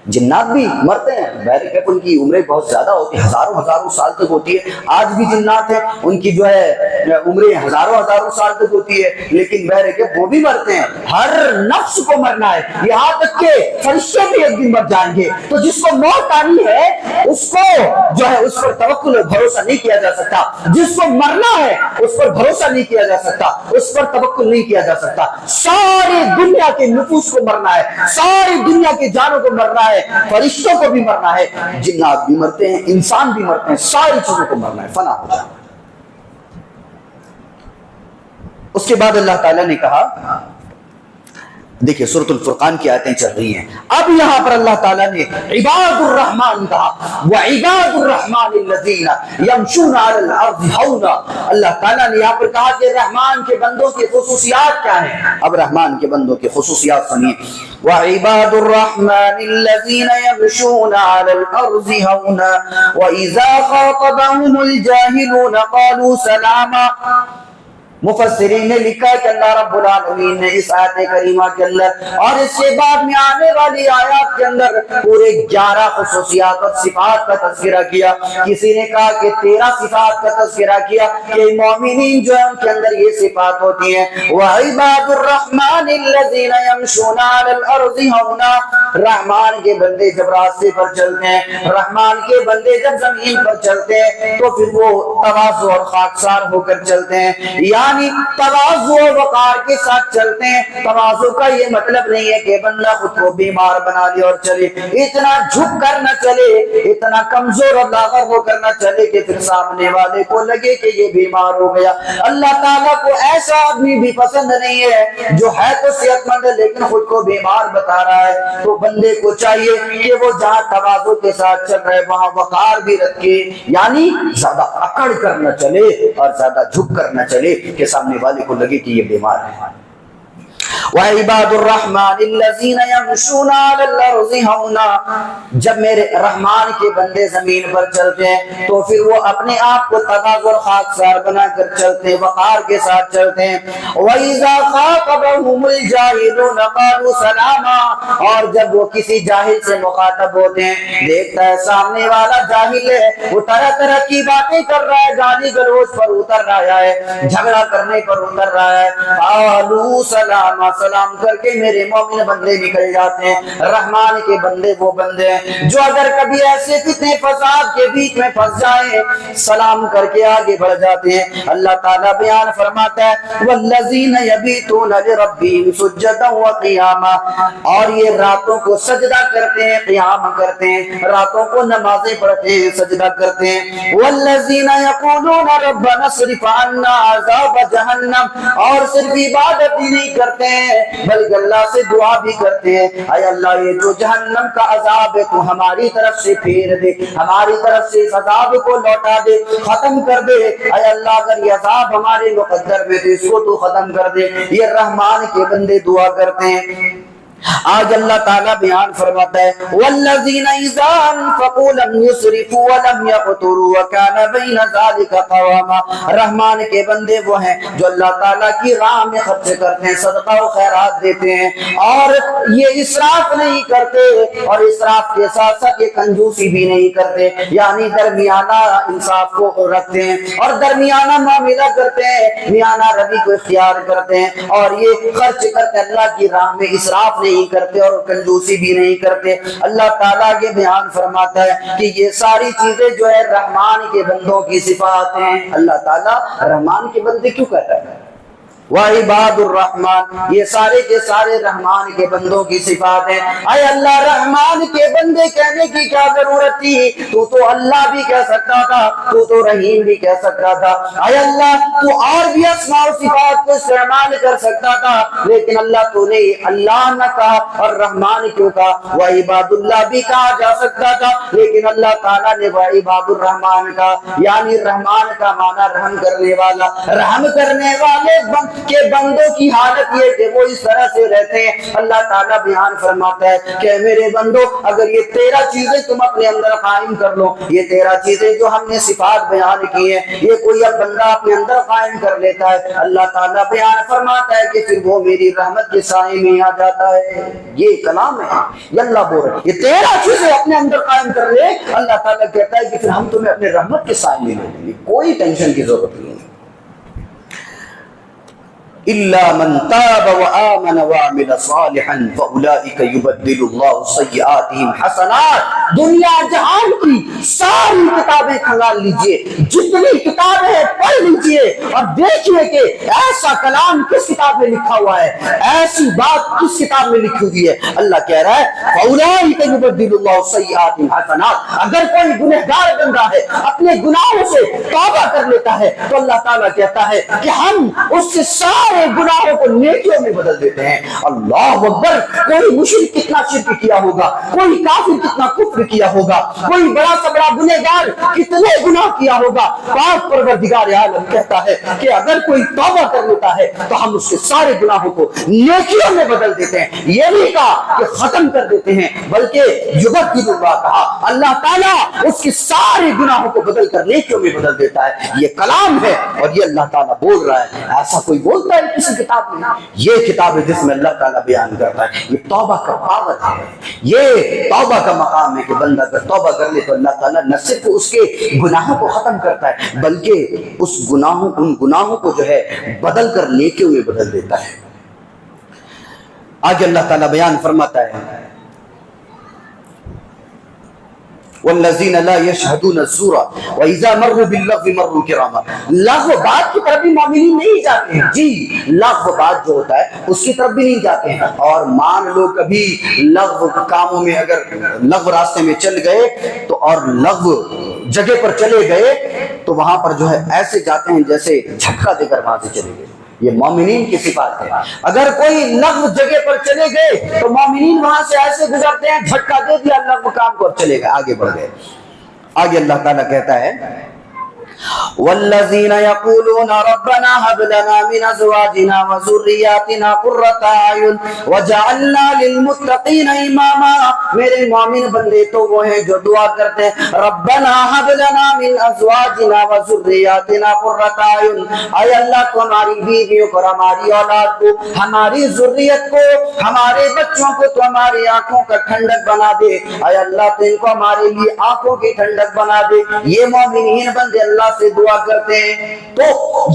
جنات بھی مرتے ہیں، بہرکیف ان کی عمریں بہت زیادہ ہوتی ہیں، ہزاروں سال تک ہوتی ہے۔ آج بھی جنات ہیں، ان کی جو ہے عمریں ہزاروں سال تک ہوتی ہے، لیکن بہرکیف وہ بھی مرتے ہیں۔ ہر نفس کو مرنا ہے، یہاں تک کہ فرشتے بھی ایک دن مر جائیں گے۔ تو جس کو موت آنی ہے اس کو جو ہے اس پر توکل اور بھروسہ نہیں کیا جا سکتا، جس کو مرنا ہے اس پر بھروسہ نہیں کیا جا سکتا، اس پر توکل نہیں کیا جا سکتا۔ ساری دنیا کے نفوس کو مرنا ہے، ساری دنیا کے جانوں کو مرنا ہے، فرشتوں کو بھی مرنا ہے، جنات بھی مرتے ہیں، انسان بھی مرتے ہیں، ساری چیزوں کو مرنا ہے، فنا ہو جانا۔ اس کے بعد اللہ تعالیٰ نے کہا، دیکھیں سورۃ الفرقان کی آیتیں چل رہی ہیں، اب یہاں پر اللہ تعالیٰ نے عباد الرحمن کہا، وعباد الرحمن الذین یمشون علی الارض ہونا۔ اللہ تعالیٰ نے یہاں پر کہا کہ رحمان کے بندوں کی خصوصیات کیا ہیں۔ اب رحمان کے بندوں کی خصوصیات سنیے، وعباد الرحمن الذین یمشون علی الارض ہونا واذا خاطبهم الجاہلون قالوا سلاما۔ مفسرین نے لکھا ہے کہ اللہ رب العالمین نے اس آیت کریمہ کے اندر اور اس کے بعد میں آنے والی آیات کے اندر پورے 11 خصوصیات اور صفات کا تذکرہ کیا۔ کسی نے کہا کہ 13 صفات کا تذکرہ کیا کہ مومنین جو ہیں ان کے اندر یہ صفات ہوتی ہیں۔ وَعِبَادُ الرَّحْمَنِ الَّذِينَ يَمْشُونَ عَلَى الْأَرْضِ هَوْنًا، رحمان کے بندے جب راستے پر چلتے ہیں، رحمان کے بندے جب زمین پر چلتے ہیں تو پھر وہ تواضع اور خاکسار ہو کر چلتے ہیں، یعنی تواضع و وقار کے ساتھ چلتے ہیں۔ تواضع کا یہ مطلب نہیں ہے کہ بندہ خود کو بیمار بنا لے اور چلے، اتنا جھک کر نہ چلے، اتنا کمزور اور لاغر ہو کر نہ چلے کہ پھر سامنے والے کو لگے کہ یہ بیمار ہو گیا۔ اللہ تعالیٰ کو ایسا آدمی بھی پسند نہیں ہے جو ہے تو صحت مند ہے لیکن خود کو بیمار بتا رہا ہے۔ تو بندے کو چاہیے کہ وہ جہاں تواضع کے ساتھ چل رہے وہاں وقار بھی رکھے، یعنی زیادہ اکڑ کر نہ چلے اور زیادہ جھک کر نہ چلے کہ سامنے والے کو لگے کہ یہ بیمار ہے۔ وعباد الرحمن الذین یمشون علی الارض ہونا، جب میرے رحمان کے بندے زمین پر چلتے ہیں تو پھر وہ اپنے آپ کو تغاظر خاکسار بنا کر چلتے ہیں، وقار کے ساتھ چلتے ہیں۔ وَإِذَا خَاطَبَهُمُ الْجَاهِلُونَ قَالُوا سَلَامًا، اور جب وہ کسی جاہل سے مخاطب ہوتے ہیں، دیکھتا ہے سامنے والا جاہل ہے، وہ طرح طرح کی باتیں کر رہا ہے، گالی گلوچ پر اتر رہا ہے، جھگڑا کرنے پر اتر رہا ہے، قَالُوا سَلَامًا، سلام کر کے میرے مومن بندے نکل جاتے ہیں۔ رحمان کے بندے وہ بندے ہیں جو اگر کبھی ایسے فتنے فساد کے بیچ میں پھنس جائیں، سلام کر کے آگے بڑھ جاتے ہیں۔ اللہ تعالیٰ بیان فرماتا ہے والذین یبیتون لربہم سجدا وقیاما، اور یہ راتوں کو سجدہ کرتے ہیں، قیام کرتے ہیں، راتوں کو نمازیں پڑھتے ہیں، سجدہ کرتے ہیں۔ والذین یقولون ربنا اصرف عنا عذاب جہنم، اور صرف عبادت ہی نہیں کرتے ہیں بلکہ اللہ سے دعا بھی کرتے ہیں، اے اللہ یہ جو جہنم کا عذاب ہے تو ہماری طرف سے پھیر دے، ہماری طرف سے اس عذاب کو لوٹا دے، ختم کر دے، اے اللہ اگر یہ عذاب ہمارے مقدر میں تو اس کو تو ختم کر دے۔ یہ رحمان کے بندے دعا کرتے ہیں۔ آج اللہ تعالیٰ بیان فرماتا ہے والذین اذا انفقوا لم يسرفوا ولم يقتروا وكان بين ذلك قواما، رحمان کے بندے وہ ہیں جو اللہ تعالیٰ کی راہ میں خرچ کرتے ہیں، صدقہ و خیرات دیتے ہیں، اور یہ اسراف نہیں کرتے، اور اسراف کے ساتھ ساتھ یہ کنجوسی بھی نہیں کرتے، یعنی درمیانہ انصاف کو رکھتے ہیں اور درمیانہ معاملہ کرتے ہیں، میانہ روی کو اختیار کرتے ہیں، اور یہ خرچ کرتے اللہ کی راہ میں اسراف نہیں کرتے اور کنجوسی بھی نہیں کرتے۔ اللہ تعالیٰ کے بیان فرماتا ہے کہ یہ ساری چیزیں جو ہے رحمان کے بندوں کی صفات ہیں۔ اللہ تعالیٰ رحمان کے بندے کیوں کہتا ہے؟ وعباد الرحمن، یہ سارے کے سارے رحمان کے بندوں کی صفات ہیں۔ اے اللہ رحمان کے بندے کہنے کی کیا ضرورت تھی؟ تو اللہ بھی کہہ سکتا تھا، تو رحیم بھی کہہ سکتا تھا، اے اللہ تو اور بھی اسماء و صفات کو استعمال کر سکتا تھا، لیکن اللہ تو نے اللہ نہ کہا اور رحمان کیوں کہا؟ وعباد اللہ بھی کہا جا سکتا تھا، لیکن اللہ تعالیٰ نے وعباد الرحمن کہا، یعنی رحمان کا معنی رحم کرنے والا، رحم کرنے والے کے بندوں کی حالت یہ کہ وہ اس طرح سے رہتے ہیں۔ اللہ تعالیٰ بیان فرماتا ہے کہ میرے بندوں اگر یہ 13 چیزیں تم اپنے اندر قائم کر لو، یہ 13 چیزیں جو ہم نے صفات بیان کی ہیں، یہ کوئی اب بندہ اپنے اندر قائم کر لیتا ہے، اللہ تعالیٰ بیان فرماتا ہے کہ پھر وہ میری رحمت کے سائے میں آ جاتا ہے۔ یہ کلام ہے، یہ اللہ بول رہے یہ 13 چیزیں اپنے اندر قائم کر لے، اللہ تعالیٰ کہتا ہے کہ پھر ہم تمہیں اپنے رحمت کے سائے میں لے لیں گے، کوئی ٹینشن کی ضرورت نہیں۔ إِلَّا مَنْ تَابَ وَآمَنَ وَعَمِلَ صَالِحًا فَأُولَئِكَ يُبَدِّلُ اللَّهُ سَيِّئَاتِهِمْ حَسَنَاتٍ۔ دنیا جہان کی ساری کتابیں کھنگال لیجئے، جتنی کتابیں پڑھ لیجئے اور دیکھیے کہ ایسا کلام کس کتاب میں لکھا ہوا ہے، ایسی بات کس کتاب میں لکھی ہوئی ہے۔ اللہ کہہ رہا ہے فَأُولَئِكَ يُبَدِّلُ اللَّهُ سَيِّئَاتِهِمْ حَسَنَاتٍ، اگر کوئی گنہگار بندہ ہے اپنے گناہوں سے توبہ کر لیتا ہے تو اللہ تعالیٰ کہتا ہے کہ ہم اس سے سارے گناہوں کو نیکیوں میں بدل دیتے ہیں۔ اللہ اکبر، کوئی مشرک کتنا شرک کیا ہوگا، کوئی کافر کتنا کفر کیا ہوگا، کوئی بڑا سے بڑا گنہگار کتنے گناہ کیا ہوگا، پاک پروردگار عالم کہتا ہے کہ اگر کوئی توبہ کر لیتا ہے تو ہم اس کے سارے گناہوں کو نیکیوں میں بدل دیتے ہیں۔ یہ نہیں کہا کہ ختم کر دیتے ہیں، بلکہ یبدل اللہ، کہا اللہ تعالیٰ اس کے سارے گناہوں کو بدل کر نیکیوں میں بدل دیتا ہے۔ یہ کلام ہے اور یہ اللہ تعالیٰ بول رہا ہے، ایسا کوئی بولتا ہے کسی کتاب میں؟ یہ کتاب ہے جس میں اللہ تعالیٰ بیان کرتا ہے یہ توبہ کا پاور ہے، یہ توبہ کا مقام ہے کہ بندہ اگر توبہ کر لے تو اللہ تعالیٰ نہ صرف اس کے گناہوں کو ختم کرتا ہے بلکہ ان گناہوں کو جو ہے بدل کر نیکیوں میں بدل دیتا ہے۔ آگے اللہ تعالیٰ بیان فرماتا ہے والذین لا یشہدون الزور واذا مروا باللغو مروا کراما، لغو بات کی طرف بھی مومنین نہیں جاتے ہیں، جی لغو بات جو ہوتا ہے اس کی طرف بھی نہیں جاتے ہیں۔ اور مان لو کبھی لغو کاموں میں اگر لغو راستے میں چل گئے تو اور لغو جگہ پر چلے گئے تو وہاں پر جو ہے ایسے جاتے ہیں جیسے جھٹکا دے کر وہاں سے چلے گئے۔ یہ مومنین کی صفات ہے، اگر کوئی لغو جگہ پر چلے گئے تو مومنین وہاں سے ایسے گزرتے ہیں، جھٹکا دے دیا لغو کام کو اور چلے گئے، آگے بڑھ گئے۔ آگے اللہ تعالیٰ کہتا ہے والذین یقولون ربنا هب لنا من ازواجنا وذریاتنا قرۃ اعین وجعلنا للمتقین اماما. میرے مومن بندے تو وہ ہیں جو دعا کرتے ہیں ربنا هب لنا من ازواجنا وذریاتنا قرۃ اعین. اے اللہ تو ہماری بیویوں کو، ہماری اولاد کو، ہماری ذریت کو، ہمارے بچوں کو تو ہماری آنکھوں کا ٹھنڈک بنا دے. اے اللہ تو ان کو ہمارے لیے آنکھوں کی ٹھنڈک بنا دے. یہ مومنین بندے اللہ سے دعا کرتے ہیں. تو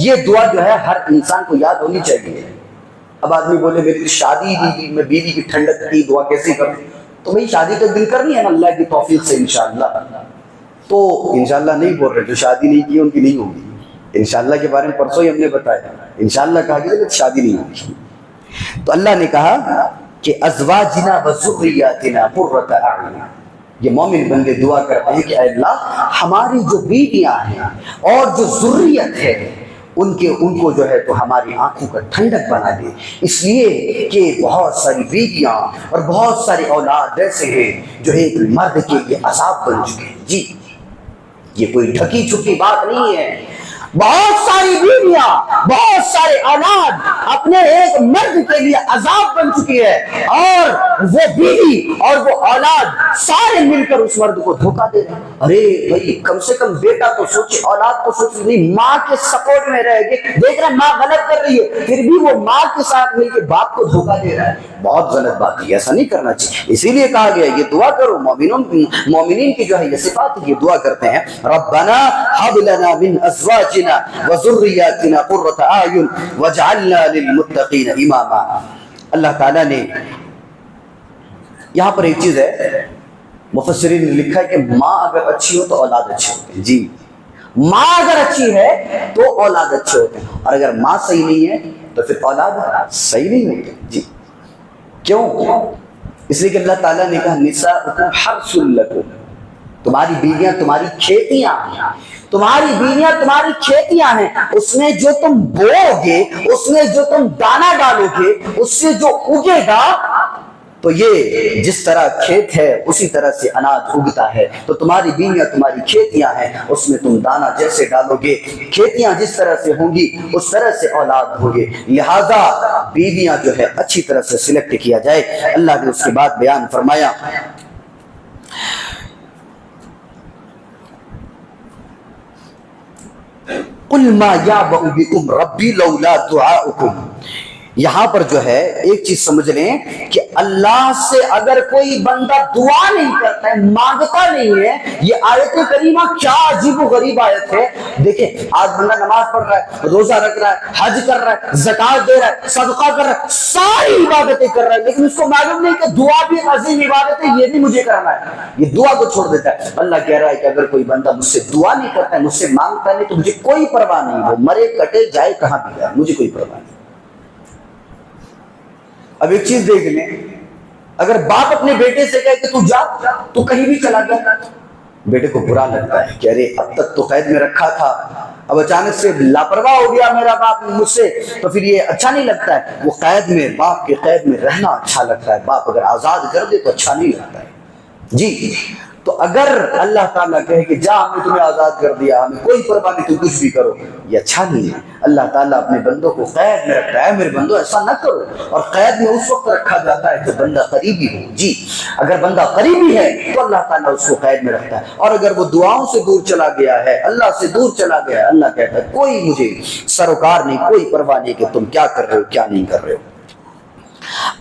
یہ دعا جو ہے ہر انسان کو یاد ہونی چاہیے. اب آدمی بولے میری شادی نہیں کی، میں بیوی کی ٹھنڈک کی دعا کیسے کروں؟ تو بھئی شادی تو دل کرنی ہے نا اللہ کی توفیق سے انشاءاللہ. تو انشاءاللہ نہیں بول رہے، جو شادی نہیں کی ان کی نہیں ہوگی. انشاءاللہ کے بارے میں پرسوں ہی ہم نے بتایا، انشاءاللہ کہا کہ شادی نہیں ہوگی. تو اللہ نے کہا کہ ازواجنا وذریاتنا قرۃ اعین. یہ مومن بندے دعا کرتے ہیں کہ اے اللہ ہماری جو بیویاں ہیں اور جو ذریت ہے ان کو جو ہے تو ہماری آنکھوں کا ٹھنڈک بنا دے. اس لیے کہ بہت ساری بیویاں اور بہت سارے اولاد ایسے ہیں جو ایک مرد کے لیے عذاب بن چکے ہیں. جی یہ کوئی ڈھکی چھپی بات نہیں ہے. بہت ساری بیویاں، بہت سارے اولاد اپنے ایک مرد کے لیے عذاب بن چکی ہے، اور وہ بیوی اور وہ اولاد سارے مل کر اس مرد کو دھوکہ دے رہے ہیں. ارے بھائی کم سے کم بیٹا تو سوچے، اولاد تو سوچے. نہیں، ماں کے سپورٹ میں رہ کے دیکھ رہے ماں غلط کر رہی ہے، پھر بھی وہ ماں کے ساتھ مل کے باپ کو دھوکہ دے رہا ہے. بہت غلط بات ہے، ایسا نہیں کرنا چاہیے. اسی لیے کہا گیا یہ دعا کرو. مومنین کی جو ہے یہ صفات یہ دعا کرتے ہیں ربنا هب لنا من ازواجنا وذریاتنا قرۃ اعین وجعلنا للمتقین اماما. اللہ تعالیٰ نے یہاں پر ایک چیز ہے، مفسرین نے لکھا ہے کہ ماں اگر اچھی ہو تو اولاد اچھے ہوتے ہیں. جی ماں اگر اچھی ہے تو اولاد اچھے ہوتے ہیں، اور اگر ماں صحیح نہیں ہے تو پھر اولاد صحیح نہیں ہوتے. جی کیوں؟ اس لیے کہ اللہ تعالیٰ نے کہا نساؤکم حرث لکم. تمہاری بیویاں تمہاری کھیتیاں ہیں، تمہاری بیویاں تمہاری کھیتیاں ہیں. اس میں جو تم بو گے، اس میں جو تم دانا ڈالو گے، اس سے جو اگے گا، تو یہ جس طرح کھیت ہے اسی طرح سے اناج اگتا ہے. تو تمہاری بیویاں تمہاری کھیتیاں ہیں، اس میں تم دانا جیسے ڈالو گے، کھیتیاں جس طرح سے ہوں گی اس طرح سے اولاد ہوگی. لہذا بیویاں جو ہے اچھی طرح سے سلیکٹ کیا جائے. اللہ نے اس کے بعد بیان فرمایا قُلْ مَا يَعْبَأُ بِكُمْ رَبِّي لَوْلَا دُعَاؤُكُمْ. یہاں پر جو ہے ایک چیز سمجھ لیں کہ اللہ سے اگر کوئی بندہ دعا نہیں کرتا ہے، مانگتا نہیں ہے. یہ آیت کریمہ کیا عجیب و غریب آیت ہے. دیکھیں آج بندہ نماز پڑھ رہا ہے، روزہ رکھ رہا ہے، حج کر رہا ہے، زکوٰۃ دے رہا ہے، صدقہ کر رہا ہے، ساری عبادتیں کر رہا ہے، لیکن اس کو معلوم نہیں کہ دعا بھی ایک عظیم عبادت ہے، یہ بھی مجھے کرنا ہے. یہ دعا کو چھوڑ دیتا ہے. اللہ کہہ رہا ہے کہ اگر کوئی بندہ مجھ سے دعا نہیں کرتا ہے، مجھ سے مانگتا نہیں، تو مجھے کوئی پرواہ نہیں. وہ مرے کٹے جائے کہاں بھی جائے، مجھے کوئی پرواہ نہیں. اب ایک چیز دیکھ لیں، اگر باپ اپنے بیٹے سے کہے کہ تو جا، تو کہیں بھی چلا گیا، بیٹے کو برا لگتا ہے کہ ارے اب تک تو قید میں رکھا تھا، اب اچانک سے لاپرواہ ہو گیا میرا باپ مجھ سے، تو پھر یہ اچھا نہیں لگتا ہے. وہ قید میں، باپ کے قید میں رہنا اچھا لگتا ہے. باپ اگر آزاد کر دے تو اچھا نہیں لگتا ہے. جی تو اگر اللہ تعالیٰ کہے کہ جا ہم نے تمہیں آزاد کر دیا، ہمیں کوئی پرواہ نہیں، تم کچھ بھی کرو، یہ اچھا نہیں ہے. اللہ تعالیٰ اپنے بندوں کو قید میں رکھتا ہے. میرے بندوں ایسا نہ کرو. اور قید میں اس وقت رکھا جاتا ہے کہ بندہ قریبی ہو. جی اگر بندہ قریبی ہے تو اللہ تعالیٰ اس کو قید میں رکھتا ہے. اور اگر وہ دعاؤں سے دور چلا گیا ہے، اللہ سے دور چلا گیا ہے، اللہ کہتا ہے کوئی مجھے سروکار نہیں، کوئی پرواہ نہیں کہ تم کیا کر رہے ہو کیا نہیں کر رہے ہو.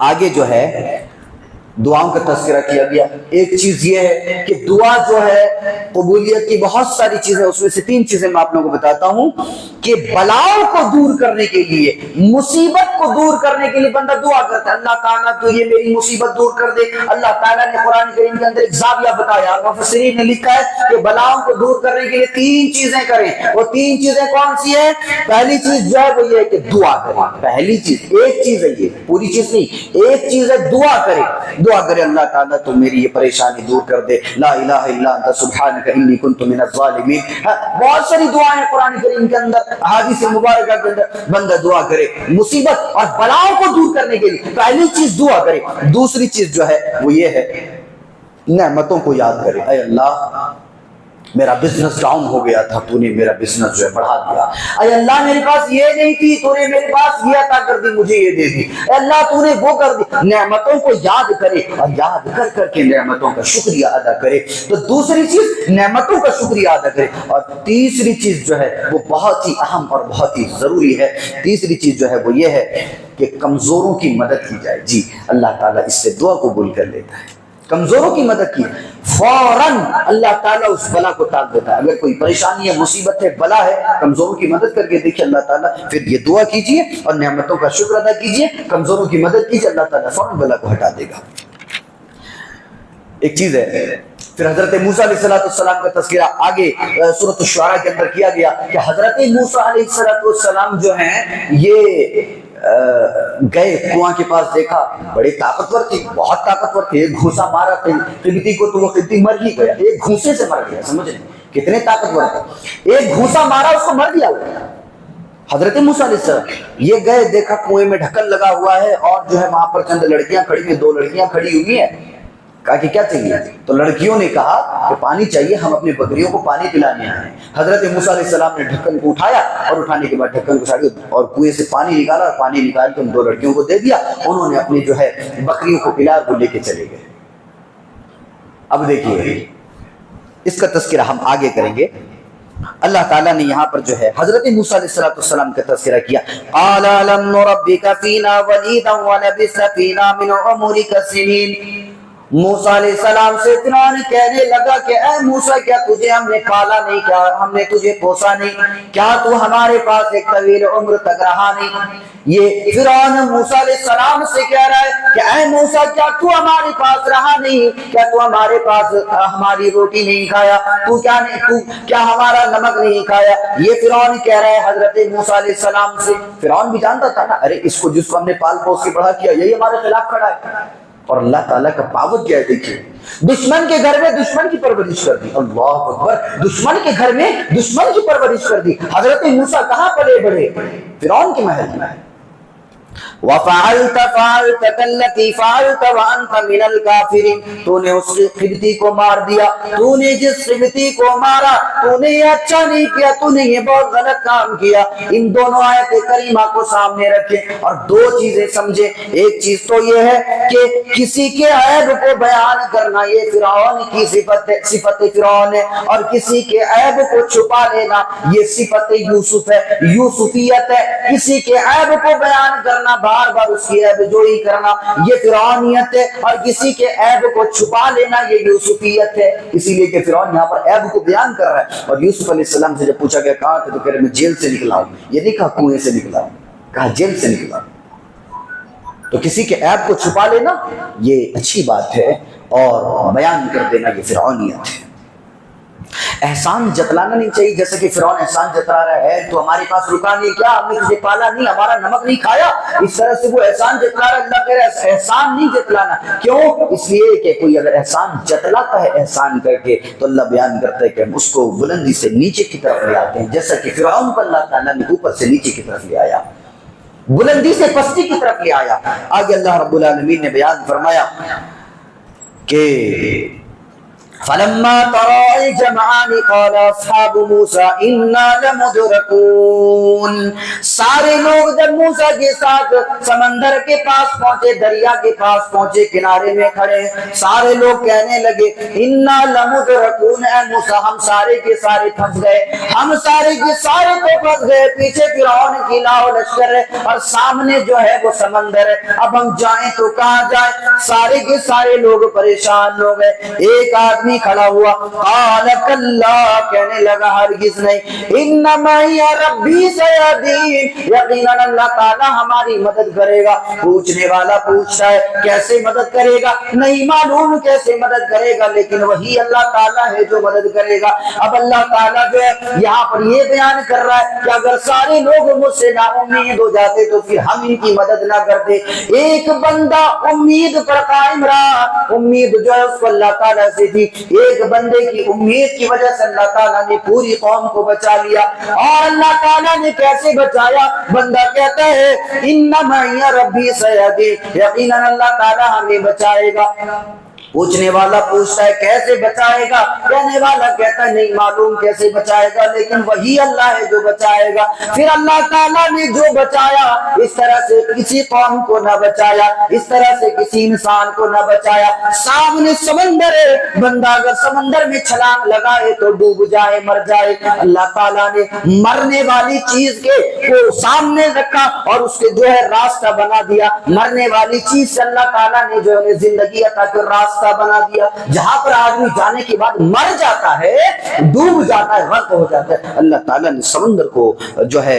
آگے جو ہے دعاؤں کا تذکرہ کیا گیا. ایک چیز یہ ہے کہ دعا جو ہے قبولیت کی بہت ساری چیزیں، اس میں سے 3 چیزیں میں آپ لوگوں کو بتاتا ہوں کہ بلاؤں کو دور کرنے کے لیے، مصیبت کو دور کرنے کے لیے بندہ دعا کرتا ہے. اللہ تعالیٰ تو یہ میری مصیبت دور کر دے. اللہ تعالیٰ نے قرآن کریم کے اندر ایک زاویہ بتایا، مفسرین نے لکھا ہے کہ بلاؤں کو دور کرنے کے لیے 3 چیزیں کریں. وہ 3 چیزیں کون سی ہیں؟ پہلی چیز جو ہے وہ یہ ہے کہ دعا کریں. پہلی چیز، ایک چیز ہے، یہ پوری چیز نہیں، ایک چیز ہے دعا کریں. دعا کرے اللہ تعالیٰ تو میری یہ پریشانی دور کر دے. لا الہ الا انت سبحانک انی کنت من الظالمین. بہت ساری دعائیں قرآن کریم کے اندر، احادیث مبارکہ کے اندر بندہ دعا کرے مصیبت اور بلاؤں کو دور کرنے کے لیے. پہلی چیز دعا کرے. دوسری چیز جو ہے وہ یہ ہے نعمتوں کو یاد کرے. اے اللہ میرا بزنس ڈاؤن ہو گیا تھا، تو نے میرا بزنس جو ہے بڑھا دیا۔ اے اللہ میرے پاس یہ نہیں تھی، تو نے میرے پاس یہ عطا کر دی، مجھے یہ دے دی۔ اے اللہ تو نے وہ کر دی۔ نعمتوں کو یاد کرے اور یاد کر کر کے نعمتوں کا شکریہ ادا کرے۔ تو دوسری چیز نعمتوں کا شکریہ ادا کرے، اور تیسری چیز جو ہے وہ بہت ہی اہم اور بہت ہی ضروری ہے۔ تیسری چیز جو ہے وہ یہ ہے کہ کمزوروں کی مدد کی جائے۔ جی اللہ تعالیٰ اس سے دعا قبول کر لیتا ہے۔ کمزوروں کی مدد کی، فوراً اللہ تعالیٰ اس بلا کو ٹال دیتا ہے۔ اگر کوئی پریشانی ہے، مصیبت ہے، بلا ہے، کمزوروں کی مدد کر کے دیکھیے اللہ تعالیٰ، پھر یہ دعا کیجئے اور نعمتوں کا شکر ادا کیجئے، کمزوروں کی مدد کیجئے، اللہ تعالیٰ فوراً بلا کو ہٹا دے گا۔ ایک چیز ہے، پھر حضرت موسیٰ علیہ السلام کا تذکرہ آگے سورۃ الشعراء کے اندر کیا گیا کہ حضرت موسیٰ علیہ السلام جو ہیں یہ گئے کنواں کے پاس، دیکھا بڑے طاقتور تھے، بہت طاقتور تھے، ایک گھوسا مارا قبطی کو تو وہ قبطی مر ہی گیا، ایک گھوسے سے مر گیا، سمجھ رہے کتنے طاقتور تھے، ایک گھوسا مارا اس کو مر دیا ہوا۔ حضرت موسیٰ علیہ السلام یہ گئے، دیکھا کنویں میں ڈھکن لگا ہوا ہے اور جو ہے وہاں پر چند لڑکیاں کھڑی ہیں، 2 لڑکیاں کھڑی ہوئی ہیں۔ کہا کہ کیا چاہیے؟ تو لڑکیوں نے کہا کہ پانی چاہیے، ہم اپنی بکریوں کو پانی پلانے آئے ہیں۔ حضرت موسیٰ علیہ السلام نے ڈھکن کو اٹھایا اور اٹھانے کے بعد ڈھکن کو ساڑی اور کنویں سے پانی نکالا اور پانی نکال کے ان 2 لڑکیوں کو دے دیا، انہوں نے اپنی جو ہے بکریوں کو پلا کو لے کے چلے گئے۔ اب دیکھیے اس کا تذکرہ ہم آگے کریں گے۔ اللہ تعالیٰ نے یہاں پر جو ہے حضرت موسیٰ علیہ السلام کا تذکرہ کیا، قال لم نربک فینا ولیدا ولبثت فینا من عمرک سنین۔ موسیٰ علیہ السلام سے فرعون کہنے لگا کہ اے موسیٰ کیا تجھے ہم نے پالا نہیں، کیا ہم نے تجھے پوسا نہیں، کیا تو ہمارے پاس ایک طویل عمر تک رہا نہیں؟ یہ فرعون موسیٰ علیہ السلام سے کہہ رہا ہے کہ اے موسیٰ کیا تو ہمارے پاس رہا نہیں، کیا تو ہمارے پاس ہماری روٹی نہیں کھایا، تو کیا ہمارا نمک نہیں کھایا؟ یہ فرعون کہہ رہا ہے حضرت موسیٰ علیہ السلام سے۔ فرعون بھی جانتا تھا نا، ارے اس کو جس کو ہم نے پال پوس کے بڑا کیا یہی ہمارے خلاف کھڑا ہے۔ اور اللہ تعالیٰ کا پاور کیا ہے دیکھیے، دشمن کے گھر میں دشمن کی پرورش کر دی، اللہ اکبر، دشمن کے گھر میں دشمن کی پرورش کر دی۔ حضرت موسیٰ کہاں پلے بڑھے؟ فرعون کے محل میں۔ وَفَعَلْتَ فَعَلْتَكَ الَّتِي فَعَلْتَ وَأَنْتَ مِنَ الْكَافِرِينَ، تو نے اس قبطی کو مار دیا، تو نے جس قبطی کو مارا تو نے یہ اچھا نہیں کیا، تو نے یہ بہت غلط کام کیا۔ ان دونوں آیت کریمہ کو سامنے رکھیں اور 2 چیزیں سمجھیں۔ ایک چیز تو یہ ہے کہ کسی کے عیب کو بیان کرنا یہ فرعون کی صفت فرعون ہے، اور کسی کے عیب کو چھپا لینا یہ صفت یوسف ہے، یوسفیت ہے۔ کسی کے عیب کو بیان کرنا، بار بار اس کی عیب جوئی کرنا یہ فرعونیت ہے، اور کسی کے عیب کو چھپا لینا یہ یوسفیت ہے۔ اسی لیے کہ فرعون یہاں پر عیب کو بیان کر رہا ہے، اور یوسف علیہ السلام سے جب پوچھا گیا کہاں تھے تو کہہ رہے میں جیل سے نکلا ہوں۔ یہ نہیں کہا کنویں سے نکلا ہوں، کہا جیل سے نکلا ہوں۔ تو کسی کے عیب کو چھپا لینا یہ اچھی بات ہے، اور بیان کر دینا یہ فرعونیت ہے۔ احسان جتلانا نہیں چاہیے، جیسے کہ فرعون احسان جتلا رہا ہے تو ہمارے پاس رکا نہیں، کیا ہم نے تجھے پالا نہیں، ہمارا نمک نہیں کھایا، اس طرح سے وہ احسان جتلا رہا ہے۔ اللہ کہہ رہا ہے احسان نہیں جتلانا۔ کیوں؟ اس لیے کہ کوئی اگر احسان جتلاتا ہے احسان کر کے تو اللہ بیان کرتا ہے کہ ہم اس کو بلندی سے نیچے کی طرف لے آتے ہیں، جیسا کہ فرعون کو اللہ تعالیٰ نے اوپر سے نیچے کی طرف لے آیا، بلندی سے پستی کی طرف لے آیا۔ آگے اللہ رب العالمین نے بیان فرمایا کہ فلما ترى الجمعان قال اصحاب موسى انا لمدركون۔ سارے لوگ جب موسیٰ کے ساتھ سمندر کے پاس پہنچے، دریا کے پاس پہنچے، کنارے میں کھڑے، سارے لوگ کہنے لگے انا لمدركون، اے موسیٰ ہم سارے کے سارے پھنس گئے، ہم سارے کے سارے تو پھنس گئے، پیچھے فرعون کی لاؤ لشکر ہے اور سامنے جو ہے وہ سمندر ہے، اب ہم جائیں تو کہاں جائیں؟ سارے کے سارے لوگ پریشان ہو گئے۔ ایک آدمی کھڑا ہوا، قال کلا، کہنے لگا ہرگز نہیں، انما یا ربی سیہدین، یقیناً اللہ تعالیٰ ہماری مدد کرے گا۔ پوچھنے والا پوچھتا ہے کیسے مدد کرے گا؟ نہیں معلوم کیسے مدد کرے گا، لیکن وہی اللہ تعالیٰ ہے جو مدد کرے گا۔ اب اللہ تعالیٰ جو ہے یہاں پر یہ بیان کر رہا ہے کہ اگر سارے لوگ مجھ سے نا امید ہو جاتے تو پھر ہم ان کی مدد نہ کرتے۔ ایک بندہ امید پر قائم رہا، امید جو ہے اس کو اللہ تعالیٰ سے تھی، ایک بندے کی امید کی وجہ سے اللہ تعالیٰ نے پوری قوم کو بچا لیا۔ اور اللہ تعالیٰ نے کیسے بچایا؟ بندہ کہتا ہے انما معی ربی سیہدین، یقیناً اللہ تعالیٰ ہمیں بچائے گا۔ پوچھنے والا پوچھتا ہے کیسے بچائے گا؟ کہنے والا کہتا ہے نہیں معلوم کیسے بچائے گا، لیکن وہی اللہ ہے جو بچائے گا۔ پھر اللہ تعالیٰ نے جو بچایا، اس طرح سے کسی قوم کو نہ بچایا، اس طرح سے کسی انسان کو نہ بچایا۔ سامنے سمندر ہے، بندہ اگر سمندر میں چھلانگ لگائے تو ڈوب جائے، مر جائے۔ اللہ تعالیٰ نے مرنے والی چیز کو سامنے رکھا اور اس کے جو ہے راستہ بنا دیا۔ مرنے والی چیز سے اللہ تعالیٰ نے جو ہے زندگی عطا کر راستہ بنا دیا۔ جہاں پر آدمی جانے کے بعد مر جاتا ہے، ڈوب جاتا ہے، غرق ہو جاتا ہے، اللہ تعالیٰ نے سمندر کو جو ہے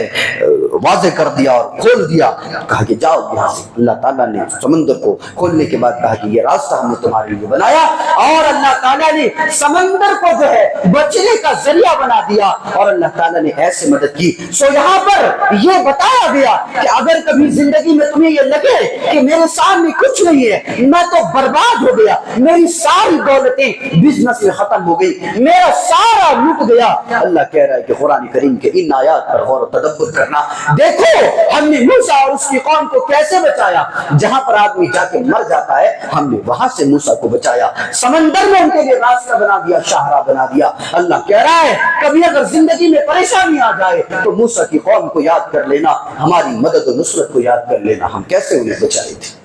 واضح کر دیا اور کھول دیا، کہا کہ جاؤ یہاں سے۔ اللہ تعالیٰ نے سمندر کو کھولنے کے بعد کہا کہ یہ راستہ ہم نے تمہارے لیے بنایا، اور اللہ تعالیٰ نے سمندر کو جو ہے بچنے کا ذریعہ بنا دیا، اور اللہ تعالیٰ نے ایسے مدد کی۔ سو یہاں پر یہ بتایا گیا کہ اگر کبھی زندگی میں تمہیں یہ لگے کہ میرے سامنے کچھ نہیں ہے، میں تو برباد ہو گیا، میری ساری دولتیں بزنس میں ختم ہو گئی، میرا سارا لٹ گیا، اللہ کہہ رہا ہے کہ قرآن کریم کے ان آیات پر غور و تدبر کرنا۔ دیکھو ہم نے موسیٰ اور اس کی قوم کو کیسے بچایا۔ جہاں پر آدمی جا کے مر جاتا ہے، ہم نے وہاں سے موسیٰ کو بچایا، سمندر میں ان کے لیے راستہ بنا دیا، شاہراہ بنا دیا۔ اللہ کہہ رہا ہے کبھی اگر زندگی میں پریشانی آ جائے تو موسیٰ کی قوم کو یاد کر لینا، ہماری مدد و نصرت کو یاد کر لینا، ہم کیسے انہیں بچائے تھے۔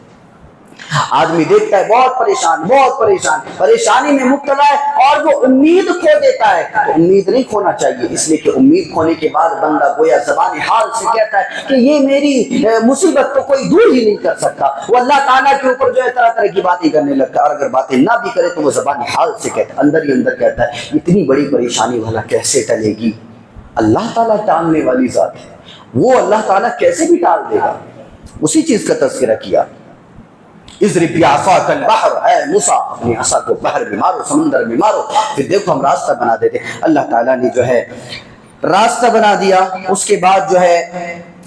آدمی دیکھتا ہے بہت پریشان، پریشانی میں مبتلا ہے اور وہ امید کھو دیتا ہے۔ تو امید نہیں کھونا چاہیے، اس لیے کہ امید کھونے کے بعد بندہ گویا زبان حال سے کہتا ہے کہ یہ میری مصیبت کو کوئی دور ہی نہیں کر سکتا۔ وہ اللہ تعالیٰ کے اوپر جو ہے طرح طرح کی باتیں کرنے لگتا ہے، اور اگر باتیں نہ بھی کرے تو وہ زبان حال سے کہتا ہے، اندر ہی اندر کہتا ہے اتنی بڑی پریشانی والا کیسے ٹلے گی۔ اللہ تعالیٰ ٹالنے والی ذات ہے، وہ اللہ تعالیٰ کیسے بھی ٹال دے گا۔ اسی چیز کا تذکرہ کیا، اضرب بعصاک البحر، اے موسیٰ اپنی عصا کو بحر میں مارو، سمندر میں مارو، پھر دیکھو ہم راستہ بنا دیتے۔ اللہ تعالیٰ نے جو ہے راستہ بنا دیا۔ اس کے بعد جو ہے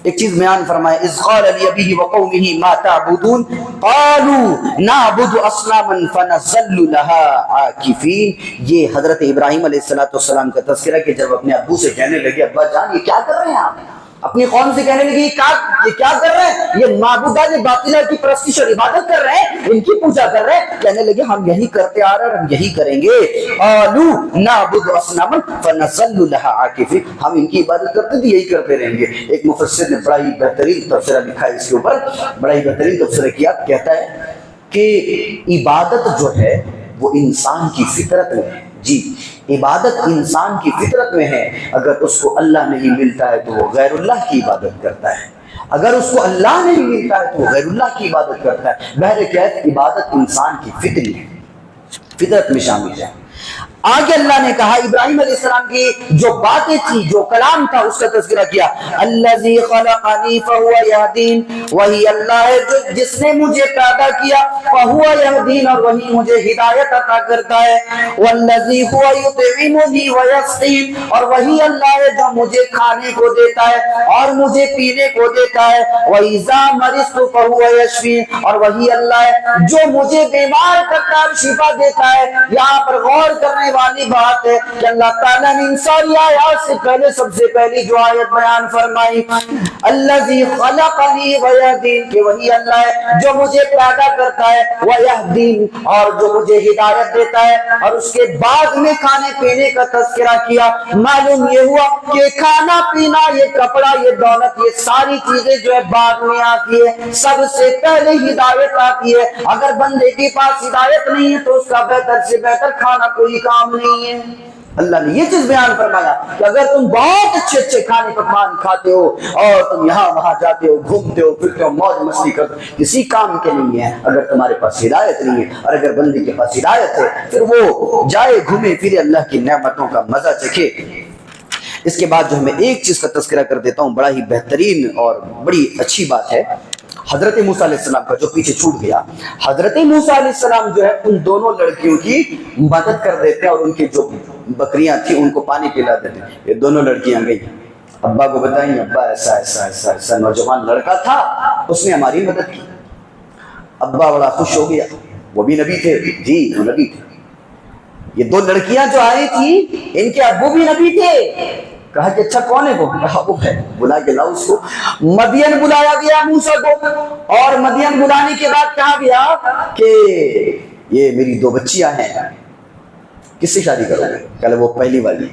ایک چیز بیان فرمائے، اذ قال لأبيه وقومه ما تعبدون قالوا نعبد اصناما فنظل لها عاکفین۔ یہ حضرت ابراہیم علیہ السلام کا تذکرہ کہ جب اپنے ابو سے کہنے لگے ابا جان یہ کیا کر رہے ہیں آپ، اپنی قوم سے کہنے لگی یہ کیا کر رہے ہیں، یہ معبودات باطلہ کی پرستش اور عبادت کر رہے ہیں، ان کی پوجا کر رہے ہیں۔ کہنے لگے ہم یہی کرتے آ رہے ہیں، ہم یہی کریں گے۔ قالوا نعبد اصناما فنظل لها عاکفین، ہم ان کی عبادت کرتے تھے، یہی کرتے رہیں گے۔ ایک مفسر نے بڑا ہی بہترین تفسیرہ لکھا ہے اس کے اوپر، بڑا ہی بہترین تفسیرہ کیا، کہتا ہے کہ عبادت جو ہے وہ انسان کی فطرت میں ہے۔ جی عبادت انسان کی فطرت میں ہے، اگر اس کو اللہ نہیں ملتا ہے تو وہ غیر اللہ کی عبادت کرتا ہے، اگر اس کو اللہ نہیں ملتا ہے تو وہ غیر اللہ کی عبادت کرتا ہے۔ بہرکیف عبادت انسان کی فطری ہے، فطرت میں شامل ہے۔ آگے اللہ نے کہا ابراہیم علیہ السلام کی جو باتیں تھی، جو کلام تھا، اس کا تذکرہ کیا، الذی خلقنی فہو یہدین، وہی اللہ ہے جس نے مجھے پیدا کیا، فہو یہدین، اور وہی مجھے ہدایت عطا کرتا ہے، والذی هو یطعمنی ویسقین، اور وہی اللہ ہے جو مجھے کھانے کو دیتا ہے اور مجھے پینے کو دیتا ہے، وَإِذَا مَرِضْتُ فَهُوَ یشفین، اور وہی اللہ ہے جو مجھے بیمار کرتا ہے، شفا دیتا ہے۔ یہاں پر غور کرنے والی بات ہے کہ اللہ تعالیٰ نے ان ساری آیات سے پہلے سب سے پہلی جو آیت بیان فرمائی، الذی خلقنی ویہدین، کہ وہی اللہ ہے جو مجھے پیدا کرتا ہے، ویہدین، اور جو مجھے ہدایت دیتا ہے، اور اس کے بعد میں کھانے پینے کا تذکرہ کیا۔ معلوم یہ ہوا کہ کھانا پینا، یہ کپڑا، یہ دولت، یہ ساری چیزیں جو ہے بعد میں آتی ہے، سب سے پہلے ہدایت آتی ہے۔ اگر بندے کے پاس ہدایت نہیں ہے تو اس کا بہتر سے بہتر کھانا کوئی کام نہیں ہے۔ اللہ نے یہ چیز بیان فرمایا کہ اگر تم بہت اچھے اچھے کھانے پکوان کھاتے ہو اور تم یہاں وہاں جاتے ہو، گھومتے ہو، پھرتے ہو، موج مستی کرتے ہو، کسی کام کے نہیں ہے اگر تمہارے پاس ہدایت نہیں ہے۔ اور اگر بندے کے پاس ہدایت ہے پھر وہ جائے گھومے پھرے، اللہ کی نعمتوں کا مزہ چکھے۔ اس کے بعد جو میں ایک چیز کا تذکرہ کر دیتا ہوں، بڑا ہی بہترین اور بڑی اچھی بات ہے، حضرت موسیٰ علیہ السلام کا جو پیچھے چھوٹ گیا۔ حضرت موسیٰ علیہ السلام جو ہے ان دونوں لڑکیوں کی مدد کر دیتے اور ان کی جو بکریاں تھیں ان کو پانی پلا دیتے۔ یہ دونوں لڑکیاں گئی، ابا کو بتائیں ابا ایسا ایسا ایسا ایسا نوجوان لڑکا تھا، اس نے ہماری مدد کی۔ ابا بڑا خوش ہو گیا، وہ بھی نبی تھے، جی وہ نبی تھے۔ یہ دو لڑکیاں جو آئی تھی ان کے ابو بھی نبی تھے۔ کہا کہ اچھا کون ہے وہ؟ کہا وہ ہے، بلا کے لاؤ اس کو۔ مدین بلایا گیا موسیٰ کو، اور مدین بلانے کے بعد کہا گیا کہ یہ میری 2 بچیاں ہیں، کس سے شادی کرو گے؟ کہہ لے وہ پہلی والی۔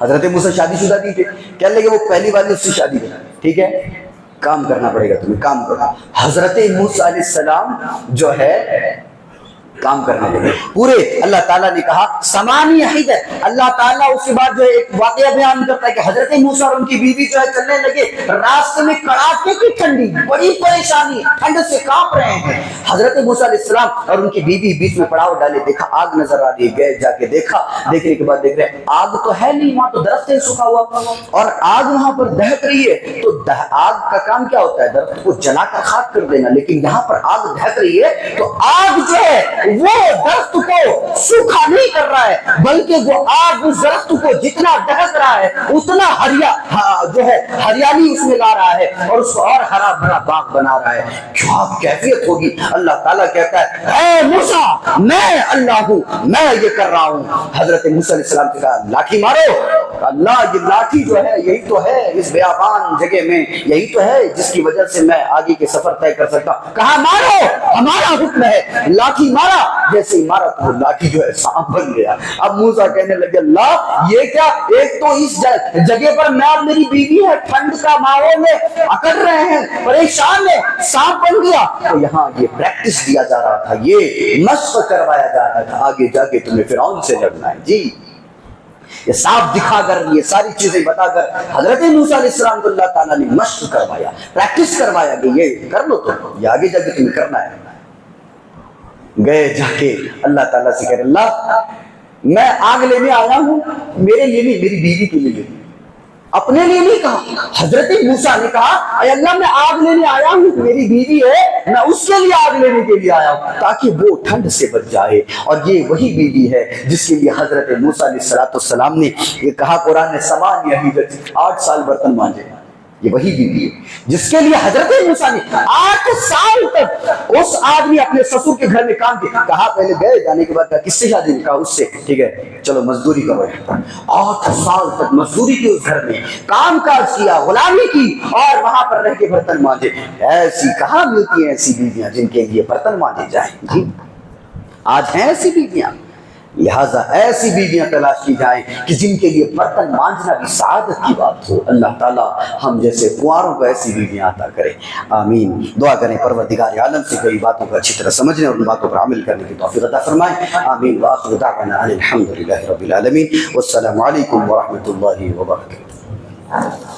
حضرت موسیٰ شادی شدہ نہیں تھے، کہنے لگے وہ پہلی والی، اس سے شادی کرنا، ٹھیک ہے کام کرنا پڑے گا تمہیں، کام کرنا۔ حضرت موسیٰ علیہ السلام جو ہے کام کرنے لگے پورے۔ اللہ تعالیٰ نے کہا سمانی حجت، اللہ تعالیٰ اس کے بعد جو ہے ایک واقعہ بیان کرتا ہے کہ حضرت موسیٰ اور ان کی بیوی جو ہے چلنے لگے، راستے میں کڑاکے کی ٹھنڈی، بڑی پریشانی، ٹھنڈ سے کانپ رہے ہیں۔ حضرت موسیٰ علیہ السلام اور ان کی بیوی بیچ میں پڑاؤ ڈالے، دیکھا آگ نظر آ رہی ہے، گئے جا کے دیکھا، دیکھنے کے بعد دیکھ رہے ہیں آگ تو ہے نہیں، وہاں تو درخت ہے سوکھا ہوا، اور آگ وہاں پر دہک رہی ہے۔ تو آگ کا کام کیا ہوتا ہے؟ درخت کو جلا کر خاک کر دینا، لیکن یہاں پر آگ دہک رہی ہے تو آگ جو ہے وہ درخت کو سوکھا نہیں کر رہا ہے، بلکہ وہ آگ اس درخت کو جتنا دہک رہا ہے اتنا جو ہے ہریالی اس میں لا رہا ہے اور اس کو اور ہرا بھرا باغ بنا رہا ہے۔ کیا کیفیت ہوگی! اللہ تعالیٰ کہتا ہے اے موسیٰ میں اللہ ہوں، میں یہ کر رہا ہوں۔ حضرت موسیٰ علیہ السلام نے کہا لاٹھی مارو۔ اللہ یہ لاٹھی جو ہے یہی تو ہے اس بیابان جگہ میں، یہی تو ہے جس کی وجہ سے میں آگے کے سفر طے کر سکتا ہوں۔ کہا مارو، ہمارا حکم ہے۔ لاٹھی مارا، جیسے ہی مارا تو لاٹھی جو ہے سانپ بن گیا۔ اب موسیٰ کہنے لگے اللہ یہ کیا، ایک تو اس جگہ پر میں اور میری بیوی ہے، ٹھنڈ کا ماحول میں اکڑ رہے ہیں، پریشان ہے، سانپ بن گیا۔ تو یہاں یہ پریکٹس دیا جا رہا تھا، یہ مشق کروایا جا رہا تھا، آگے جا کے تمہیں فرعون سے لڑنا ہے۔ جی یہ سانپ دکھا کر، یہ ساری چیزیں بتا کر حضرت موسیٰ علیہ السلام کو اللہ تعالیٰ نے مشق کروایا، پریکٹس کروایا کہ یہ کر لو، تو یہ آگے جا کے تمہیں کرنا ہے۔ گئے جا کے اللہ تعالیٰ سے کہہ اللہ میں آگ لینے آیا ہوں، میرے لیے نہیں، میری بیوی کے لیے، اپنے لیے نہیں کہا۔ حضرت موسیٰ نے کہا اے اللہ میں آگ لینے آیا ہوں، میری بیوی ہے، میں اس کے لیے آگ لینے کے لیے آیا ہوں تاکہ وہ ٹھنڈ سے بچ جائے۔ اور یہ وہی بیوی ہے جس کے لیے حضرت موسیٰ علیہ السلام نے یہ کہا قرآن نے 8 سال برتن مانجے، یہ وہی بیوی ہے جس کے لیے حضرت موسیٰ نے 8 سال تک اس آدمی اپنے سسر کے گھر میں کام کیا۔ کہا پہلے گئے جانے کے بعد کس سے شادی؟ کہا اس سے، ٹھیک ہے چلو مزدوری کرو۔ 8 سال تک مزدوری کی، اس گھر میں کام کاج کیا، غلامی کی، اور وہاں پر رہ کے برتن مانجے۔ ایسی کہاں ملتی ہیں ایسی بیویاں جن کے لیے برتن مانجے جائیں؟ جی آج ہیں ایسی بیویاں، لہذا ایسی بیویاں تلاش کی جائیں کہ جن کے لیے برتن مانجنا بھی سعادت کی بات ہو۔ اللہ تعالیٰ ہم جیسے کنواروں کو ایسی بیویاں عطا کرے، آمین۔ دعا کریں پروردگار عالم سے کئی باتوں کو اچھی طرح سمجھنے اور ان باتوں پر عمل کرنے کی توفیق عطا فرمائیں، آمین۔ وآخر دعوانا الحمد للہ رب العالمین، والسلام علیکم ورحمۃ اللہ وبرکاتہ۔